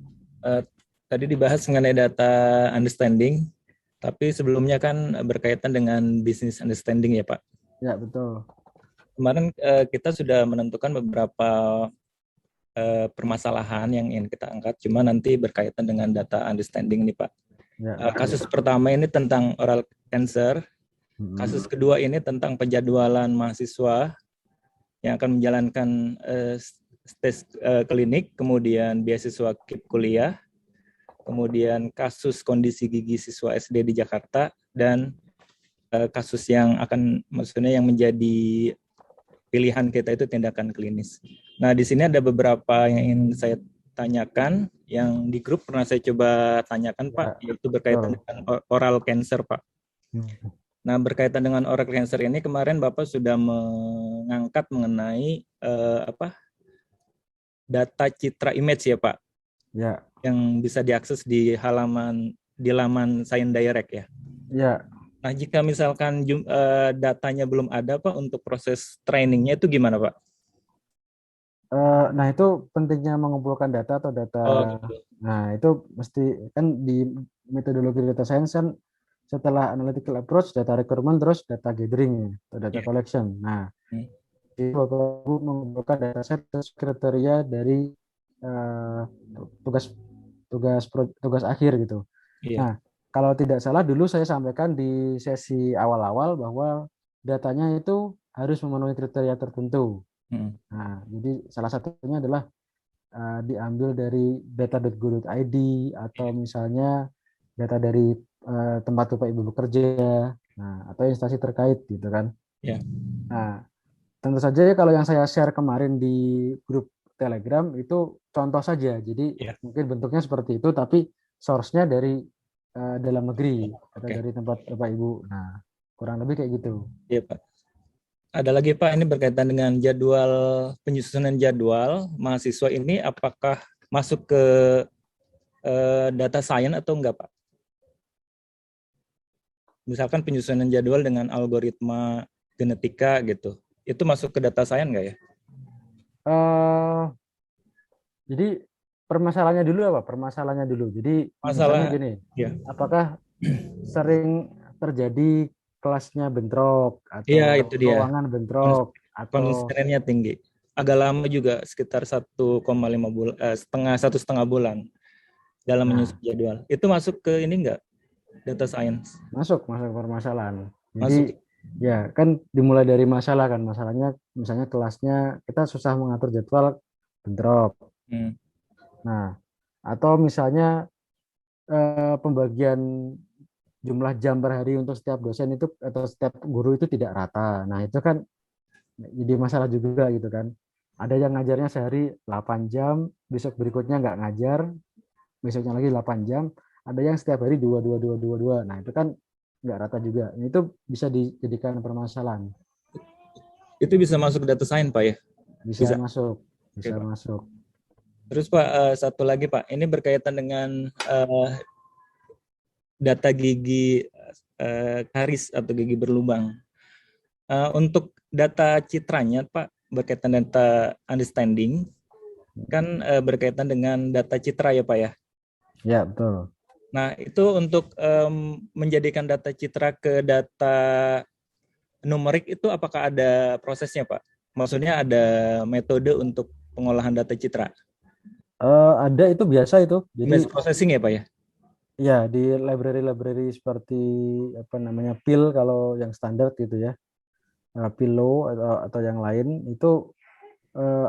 Tadi dibahas mengenai data understanding, tapi sebelumnya kan berkaitan dengan business understanding ya Pak. Ya, betul. Kemarin kita sudah menentukan beberapa permasalahan yang ingin kita angkat, cuma nanti berkaitan dengan data understanding nih Pak. Ya, Kasus betul. pertama ini tentang oral cancer, kasus kedua ini tentang penjadwalan mahasiswa yang akan menjalankan tes klinik, kemudian beasiswa KIP kuliah, kemudian kasus kondisi gigi siswa SD di Jakarta, dan kasus yang akan, maksudnya yang menjadi pilihan kita itu tindakan klinis. Nah, di sini ada beberapa yang ingin saya tanyakan, yang di grup pernah saya coba tanyakan Pak, yaitu berkaitan dengan oral cancer Pak. Nah, berkaitan dengan oral cancer ini kemarin Bapak sudah mengangkat mengenai data citra image ya Pak, Ya, yang bisa diakses di laman Science Direct ya. ya. Nah, jika misalkan datanya belum ada Pak, untuk proses trainingnya itu gimana Pak? Nah, itu pentingnya mengumpulkan data atau data. Oh, gitu. Nah, itu mesti kan di metodologi data science kan setelah analytical approach, data requirement, terus data gathering atau data Ya. collection. Nah, itu Bapak Ibu mengumpulkan data set kriteria dari uh, tugas tugas akhir gitu. Iya. Nah, kalau tidak salah dulu saya sampaikan di sesi awal-awal bahwa datanya itu harus memenuhi kriteria tertentu. Nah, jadi salah satunya adalah diambil dari data.go.id atau misalnya data dari tempat Bapak Ibu bekerja, nah, atau instansi terkait gitu kan. Ya. Nah, tentu saja kalau yang saya share kemarin di grup Telegram itu contoh saja. Jadi Ya. mungkin bentuknya seperti itu, tapi source-nya dari dalam negeri atau Oke. dari tempat Bapak Ibu. Nah, kurang lebih kayak gitu. Iya Pak. Ada lagi Pak, ini berkaitan dengan penyusunan jadwal mahasiswa ini, apakah masuk ke data science atau enggak Pak? Misalkan penyusunan jadwal dengan algoritma genetika gitu. Itu masuk ke data science nggak ya? Eh, jadi permasalahannya dulu apa? Permasalahannya dulu. Jadi misalnya Masalah gini, ya. apakah sering terjadi kelasnya bentrok Iya, atau itu dia. ruangan bentrok atau Konsistennya tinggi. Agak lama juga, sekitar 1,5 bulan, satu setengah bulan dalam menyusun nah jadwal. Itu masuk ke ini enggak? Data science. masuk permasalahan. Masuk. Jadi ya kan dimulai dari masalah kan. Masalahnya misalnya kelasnya kita susah mengatur jadwal bentrok. Hmm. Nah, atau misalnya pembagian jumlah jam per hari untuk setiap dosen itu atau setiap guru itu tidak rata. Nah, itu kan jadi masalah juga gitu kan. Ada yang ngajarnya sehari 8 jam, besok berikutnya nggak ngajar, besoknya lagi 8 jam, ada yang setiap hari 2 2 2 2 2. Nah, itu kan nggak rata juga. Nah, itu bisa dijadikan permasalahan. Itu bisa masuk data science, Pak ya? Bisa Bisa. masuk, Oke, bisa Pak. masuk. Terus Pak, satu lagi Pak, ini berkaitan dengan data gigi karis atau gigi berlubang. Untuk data citranya Pak, berkaitan data understanding, kan berkaitan dengan data citra ya Pak ya? Ya, betul. Nah, itu untuk menjadikan data citra ke data numerik itu apakah ada prosesnya Pak? Maksudnya ada metode untuk pengolahan data citra? Ada itu biasa itu. Jadi Image processing ya Pak ya? ya di library-library seperti apa namanya PIL kalau yang standar gitu ya. Pillow atau yang lain itu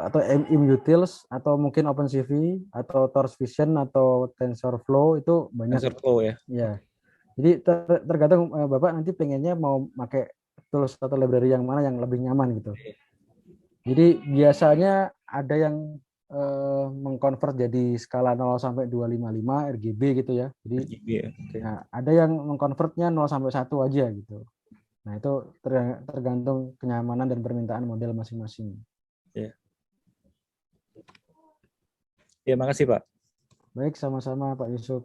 atau MUtils atau mungkin OpenCV atau Torch Vision atau TensorFlow itu banyak TensorFlow ya? ya. Jadi tergantung Bapak nanti pengennya mau pakai tools atau library yang mana yang lebih nyaman gitu. Jadi biasanya ada yang mengkonvert jadi skala 0 sampai 255 RGB gitu ya. Jadi RGB ya? Okay. ya, ada yang mengkonvertnya 0 sampai 1 aja gitu. Nah, itu tergantung kenyamanan dan permintaan model masing-masing. Ya. Ya, makasih Pak. Baik, sama-sama Pak Yusuf.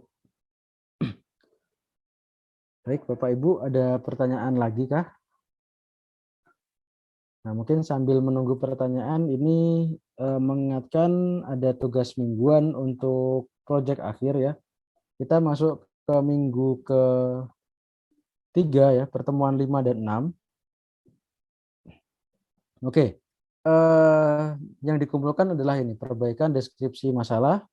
Baik, Bapak Ibu, ada pertanyaan lagi kah? Nah, mungkin sambil menunggu pertanyaan, ini mengingatkan ada tugas mingguan untuk proyek akhir ya. Kita masuk ke minggu ke-3 ya, pertemuan 5 dan 6. Oke, yang dikumpulkan adalah ini, perbaikan deskripsi masalah,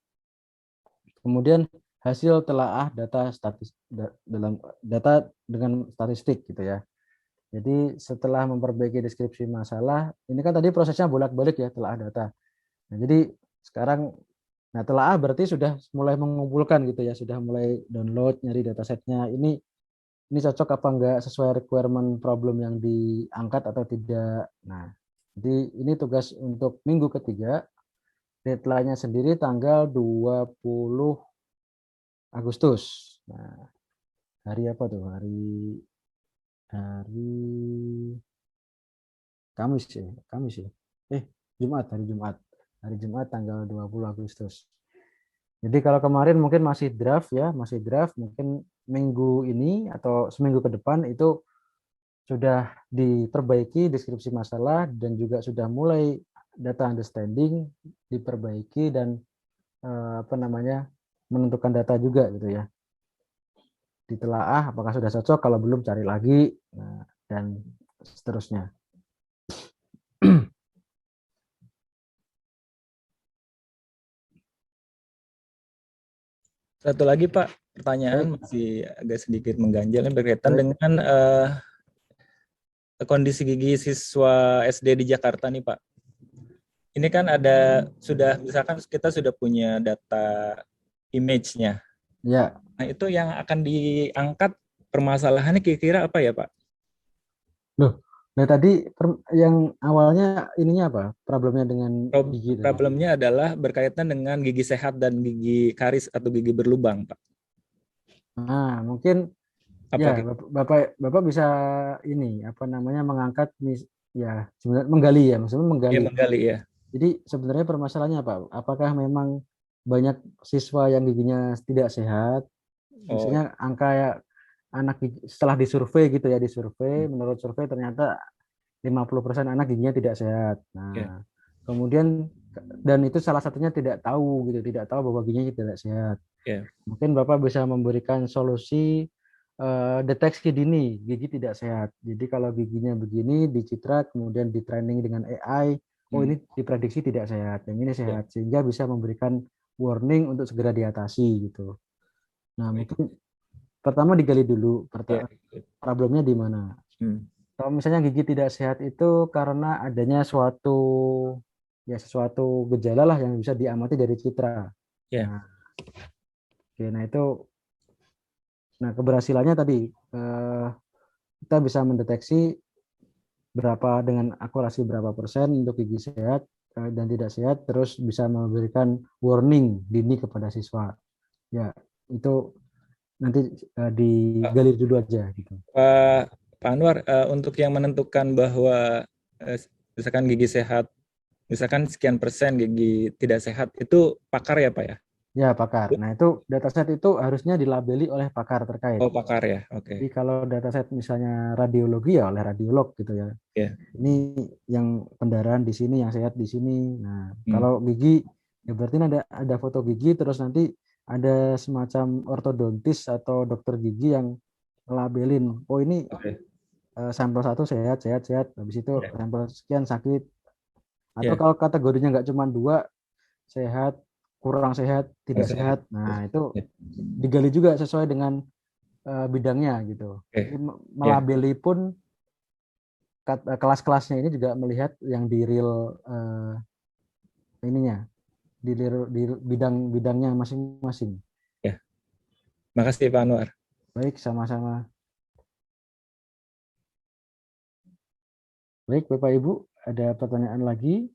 kemudian hasil telaah data dalam data dengan statistik gitu ya. Jadi setelah memperbaiki deskripsi masalah, ini kan tadi prosesnya bolak-balik ya telaah data. Nah, jadi sekarang telaah berarti sudah mulai mengumpulkan gitu ya, sudah mulai download nyari datasetnya. Ini cocok apa enggak sesuai requirement problem yang diangkat atau tidak. Nah, jadi ini tugas untuk minggu ketiga. Deadline-nya sendiri tanggal 20 Agustus. Nah, hari apa tuh? Hari Kamis ya, Kamis ya. Jumat, hari Jumat. Hari Jumat tanggal 20 Agustus. Jadi kalau kemarin mungkin masih draft ya, masih draft, mungkin minggu ini atau seminggu ke depan itu sudah diperbaiki deskripsi masalah dan juga sudah mulai data understanding diperbaiki dan apa namanya menentukan data juga gitu ya. Ditelaah apakah sudah cocok, kalau belum cari lagi dan seterusnya. Satu lagi Pak, pertanyaan Baik, masih agak sedikit mengganjal berkaitan baik. dengan kondisi gigi siswa SD di Jakarta nih Pak. Ini kan ada sudah misalkan kita sudah punya data image-nya. Ya, Nah, itu yang akan diangkat permasalahannya kira-kira apa ya Pak? loh. Nah tadi yang awalnya ininya apa? Problemnya dengan gigi tadi. Problemnya adalah berkaitan dengan gigi sehat dan gigi karis atau gigi berlubang Pak. Nah, mungkin ya Apa? Bapak Bapak bisa ini apa namanya mengangkat ya sebenarnya menggali ya, maksudnya Ya menggali. menggali ya. Jadi sebenarnya permasalahannya apa? Apakah memang banyak siswa yang giginya tidak sehat? Oh, Misalnya angka ya, anak setelah disurvei gitu ya, disurvei menurut survei ternyata 50% anak giginya tidak sehat. Ya. Nah, kemudian dan itu salah satunya tidak tahu gitu, tidak tahu bahwa giginya tidak sehat. Ya. Mungkin Bapak bisa memberikan solusi deteksi dini gigi tidak sehat. Jadi kalau giginya begini dicitra kemudian di training dengan AI, oh ini diprediksi tidak sehat, yang ini Ya. sehat, sehingga bisa memberikan warning untuk segera diatasi gitu. Nah, Baik. mungkin pertama digali dulu Ya. problemnya di mana. Kalau misalnya gigi tidak sehat itu karena adanya sesuatu gejala lah yang bisa diamati dari citra. Ya. Nah, oke, nah keberhasilannya tadi kita bisa mendeteksi dengan akurasi berapa persen untuk gigi sehat dan tidak sehat, terus bisa memberikan warning dini kepada siswa. Ya, itu nanti digali dulu aja gitu. Pak Anwar, untuk yang menentukan bahwa misalkan gigi sehat, misalkan sekian persen gigi tidak sehat, itu pakar ya Pak ya? Ya, pakar. Nah, itu dataset itu harusnya dilabeli oleh pakar terkait. Oh, pakar ya, oke. Jadi kalau dataset misalnya radiologi ya oleh radiolog gitu ya. Ya. Ini yang pendarahan di sini, yang sehat di sini. Nah, Hmm. kalau gigi ya berarti ada foto gigi, terus nanti ada semacam ortodontis atau dokter gigi yang labelin, oh ini Oke. sampel satu sehat, sehat, sehat. Habis itu Ya. sampel sekian sakit. Atau Ya. kalau kategorinya nggak cuma dua, sehat, kurang sehat, tidak Sehat. sehat. Nah, itu Ya. digali juga sesuai dengan bidangnya gitu. Jadi Oke. Ya. melabeli pun kelas-kelasnya ini juga melihat yang di real ininya, di bidang-bidangnya masing-masing. Ya. Makasih Pak Anwar. Baik, sama-sama. Baik, Bapak Ibu, ada pertanyaan lagi?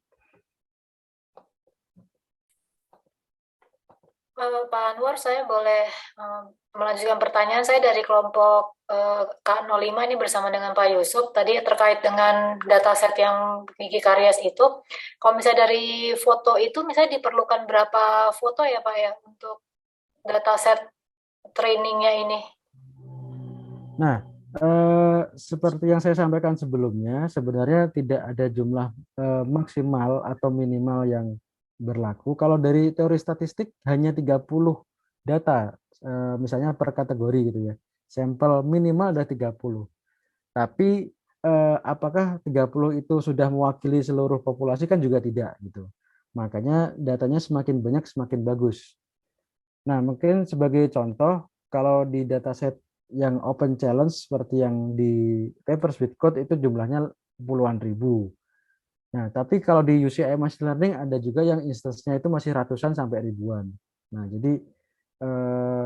Pak Anwar, saya boleh melanjutkan pertanyaan saya dari kelompok K05 ini bersama dengan Pak Yusuf. Tadi terkait dengan dataset yang gigi karies itu, kalau misalnya dari foto itu misalnya diperlukan berapa foto ya Pak ya untuk dataset trainingnya ini? Nah, seperti yang saya sampaikan sebelumnya, sebenarnya tidak ada jumlah maksimal atau minimal yang berlaku. Kalau dari teori statistik hanya 30 data, misalnya per kategori gitu ya. Sampel minimal ada 30. Tapi apakah 30 itu sudah mewakili seluruh populasi kan juga tidak gitu. Makanya datanya semakin banyak semakin bagus. Nah, mungkin sebagai contoh, kalau di dataset yang open challenge seperti yang di Papers with Code itu jumlahnya puluhan ribu. Nah, tapi kalau di UCI Machine Learning ada juga yang instance-nya itu masih ratusan sampai ribuan. Nah, jadi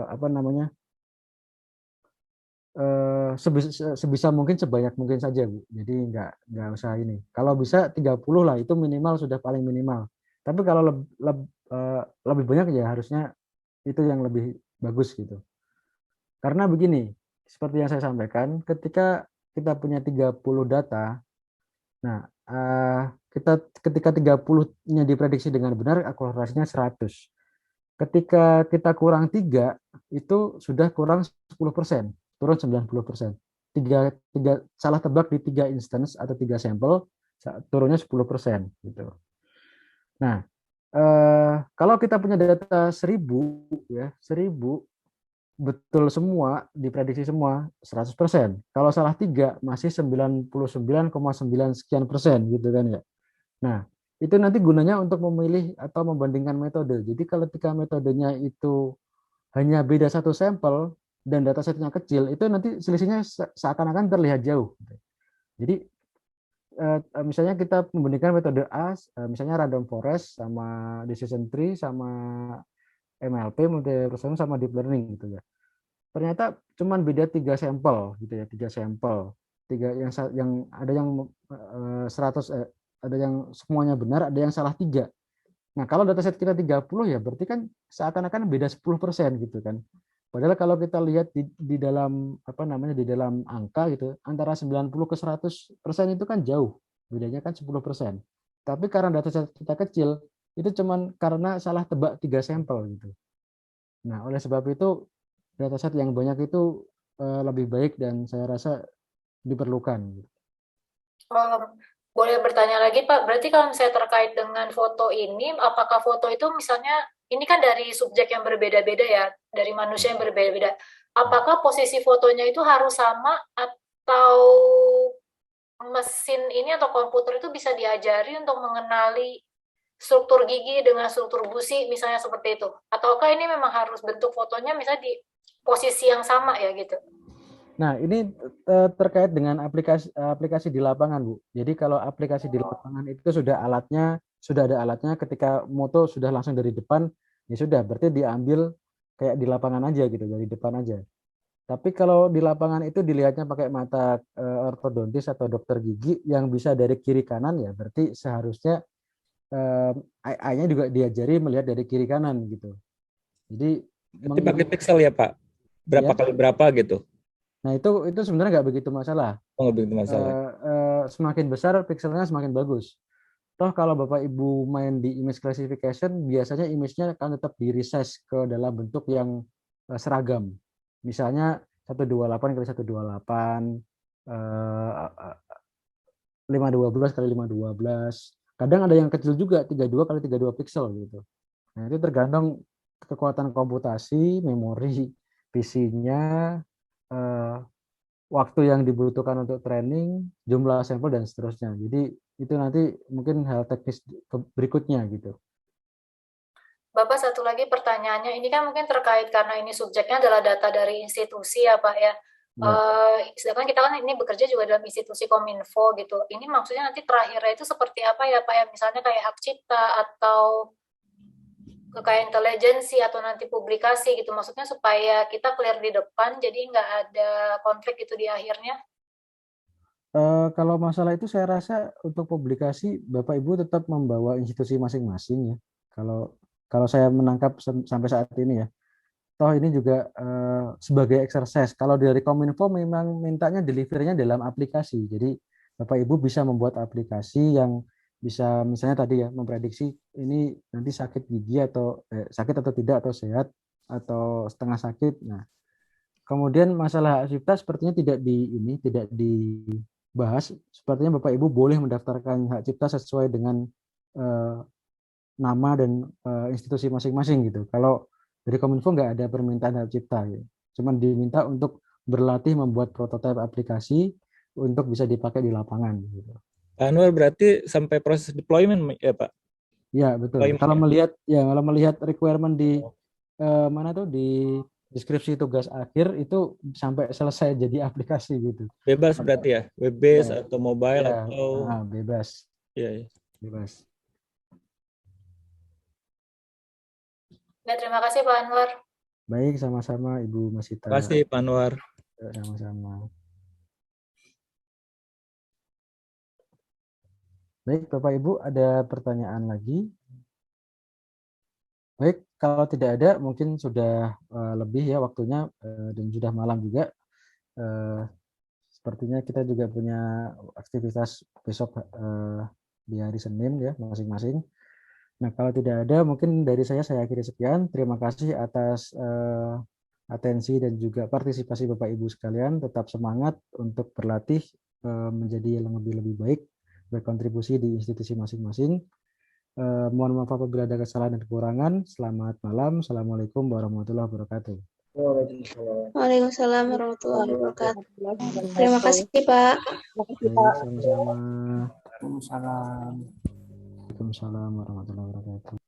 apa namanya? Sebisa mungkin sebanyak mungkin saja, Bu. Jadi nggak usah ini. Kalau bisa 30 lah, itu minimal sudah paling minimal. Tapi kalau lebih banyak ya harusnya itu yang lebih bagus gitu. Karena begini, seperti yang saya sampaikan, ketika kita punya 30 data, nah ketika 30-nya diprediksi dengan benar, akurasinya 100. Ketika kita kurang 3, itu sudah kurang 10%, turun 90%. Salah tebak di 3 instance atau 3 sampel, turunnya 10%. Gitu. Nah, kalau kita punya data 1000, ya 1000, betul semua, diprediksi semua 100%. Kalau salah 3 masih 99,9 sekian persen gitu kan ya. Nah, itu nanti gunanya untuk memilih atau membandingkan metode. Jadi kalau ketika metodenya itu hanya beda satu sampel dan datasetnya kecil, itu nanti selisihnya seakan-akan terlihat jauh. Jadi misalnya kita membandingkan metode A, misalnya random forest sama decision tree sama MLP, multi personal sama deep learning gitu ya. Ternyata cuman beda 3 sampel gitu ya, 3 sampel. Yang ada yang 100 ada yang semuanya benar, ada yang salah 3. Nah, kalau dataset kita 30 ya berarti kan seakan-akan beda 10% gitu kan. Padahal kalau kita lihat di dalam apa namanya di dalam angka gitu, antara 90 ke 100% itu kan jauh. Bedanya kan 10%. Tapi karena dataset kita kecil, itu cuman karena salah tebak 3 sampel gitu. Nah, oleh sebab itu dataset yang banyak itu lebih baik dan saya rasa diperlukan. Boleh bertanya lagi Pak, berarti kalau misalnya terkait dengan foto ini, apakah foto itu misalnya, ini kan dari subjek yang berbeda-beda ya, dari manusia yang berbeda-beda. Apakah posisi fotonya itu harus sama atau mesin ini atau komputer itu bisa diajari untuk mengenali struktur gigi dengan struktur gusi, misalnya seperti itu? Ataukah ini memang harus bentuk fotonya misalnya di posisi yang sama ya gitu? Nah, ini terkait dengan aplikasi di lapangan, Bu. Jadi kalau aplikasi di lapangan itu sudah ada alatnya ketika moto sudah langsung dari depan, ya sudah, berarti diambil kayak di lapangan aja gitu, dari depan aja. Tapi kalau di lapangan itu dilihatnya pakai mata ortodontis atau dokter gigi yang bisa dari kiri kanan, ya berarti seharusnya AI-nya juga diajari melihat dari kiri kanan gitu. Jadi Berarti pakai pixel ya Pak? Berapa ya, kali berapa gitu? nah itu sebenarnya nggak begitu masalah. Oh, nggak begitu masalah. Semakin besar pixelnya semakin bagus. Toh kalau Bapak Ibu main di image classification, biasanya image-nya akan tetap di resize ke dalam bentuk yang seragam. Misalnya 128 kali 128, 512 kali 512. Kadang ada yang kecil juga, 32 kali 32 pixel gitu. Nah, itu tergantung kekuatan komputasi, memori PC-nya, waktu yang dibutuhkan untuk training, jumlah sampel dan seterusnya. Jadi itu nanti mungkin hal teknis berikutnya gitu. Bapak, satu lagi pertanyaannya, ini kan mungkin terkait karena ini subjeknya adalah data dari institusi ya Pak ya. Ya. Sedangkan kita kan ini bekerja juga dalam institusi Kominfo gitu. Ini maksudnya nanti terakhirnya itu seperti apa ya Pak ya? Misalnya kayak hak cipta atau kekayaan intelijensi atau nanti publikasi gitu. Maksudnya supaya kita clear di depan, jadi nggak ada konflik itu di akhirnya. Kalau masalah itu saya rasa untuk publikasi Bapak Ibu tetap membawa institusi masing-masing ya. Kalau saya menangkap sampai saat ini ya. Toh ini juga sebagai exercise. Kalau dari Kominfo memang mintanya delivery-nya dalam aplikasi. Jadi Bapak Ibu bisa membuat aplikasi yang bisa misalnya tadi ya memprediksi ini nanti sakit gigi atau sakit atau tidak atau sehat atau setengah sakit. Nah, kemudian masalah hak cipta sepertinya tidak dibahas. Sepertinya Bapak Ibu boleh mendaftarkan hak cipta sesuai dengan nama dan institusi masing-masing gitu. Kalau dari Kominfo nggak ada permintaan hak cipta, ya. Cuman diminta untuk berlatih membuat prototipe aplikasi untuk bisa dipakai di lapangan. Gitu. Pak Anwar berarti sampai proses deployment ya Pak? Ya betul. Kalau melihat requirement di mana tuh di deskripsi tugas akhir itu sampai selesai jadi aplikasi gitu. Bebas berarti ya, web based atau mobile atau bebas. Iya. Bebas. Ya, terima kasih Pak Anwar. Baik, sama-sama Ibu Masita. Terima kasih Pak Anwar. Sama-sama. Baik, Bapak Ibu, ada pertanyaan lagi? Baik, kalau tidak ada, mungkin sudah lebih ya waktunya dan sudah malam juga. Sepertinya kita juga punya aktivitas besok di hari Senin ya masing-masing. Nah, kalau tidak ada, mungkin dari saya akhiri sekian. Terima kasih atas atensi dan juga partisipasi Bapak Ibu sekalian. Tetap semangat untuk berlatih menjadi yang lebih baik, berkontribusi di institusi masing-masing. Mohon maaf apabila ada kesalahan dan kekurangan. Selamat malam. Assalamualaikum warahmatullahi wabarakatuh. Waalaikumsalam warahmatullahi wabarakatuh. Terima kasih Pak. Sama-sama. Waalaikumsalam. Waalaikumsalam warahmatullahi wabarakatuh.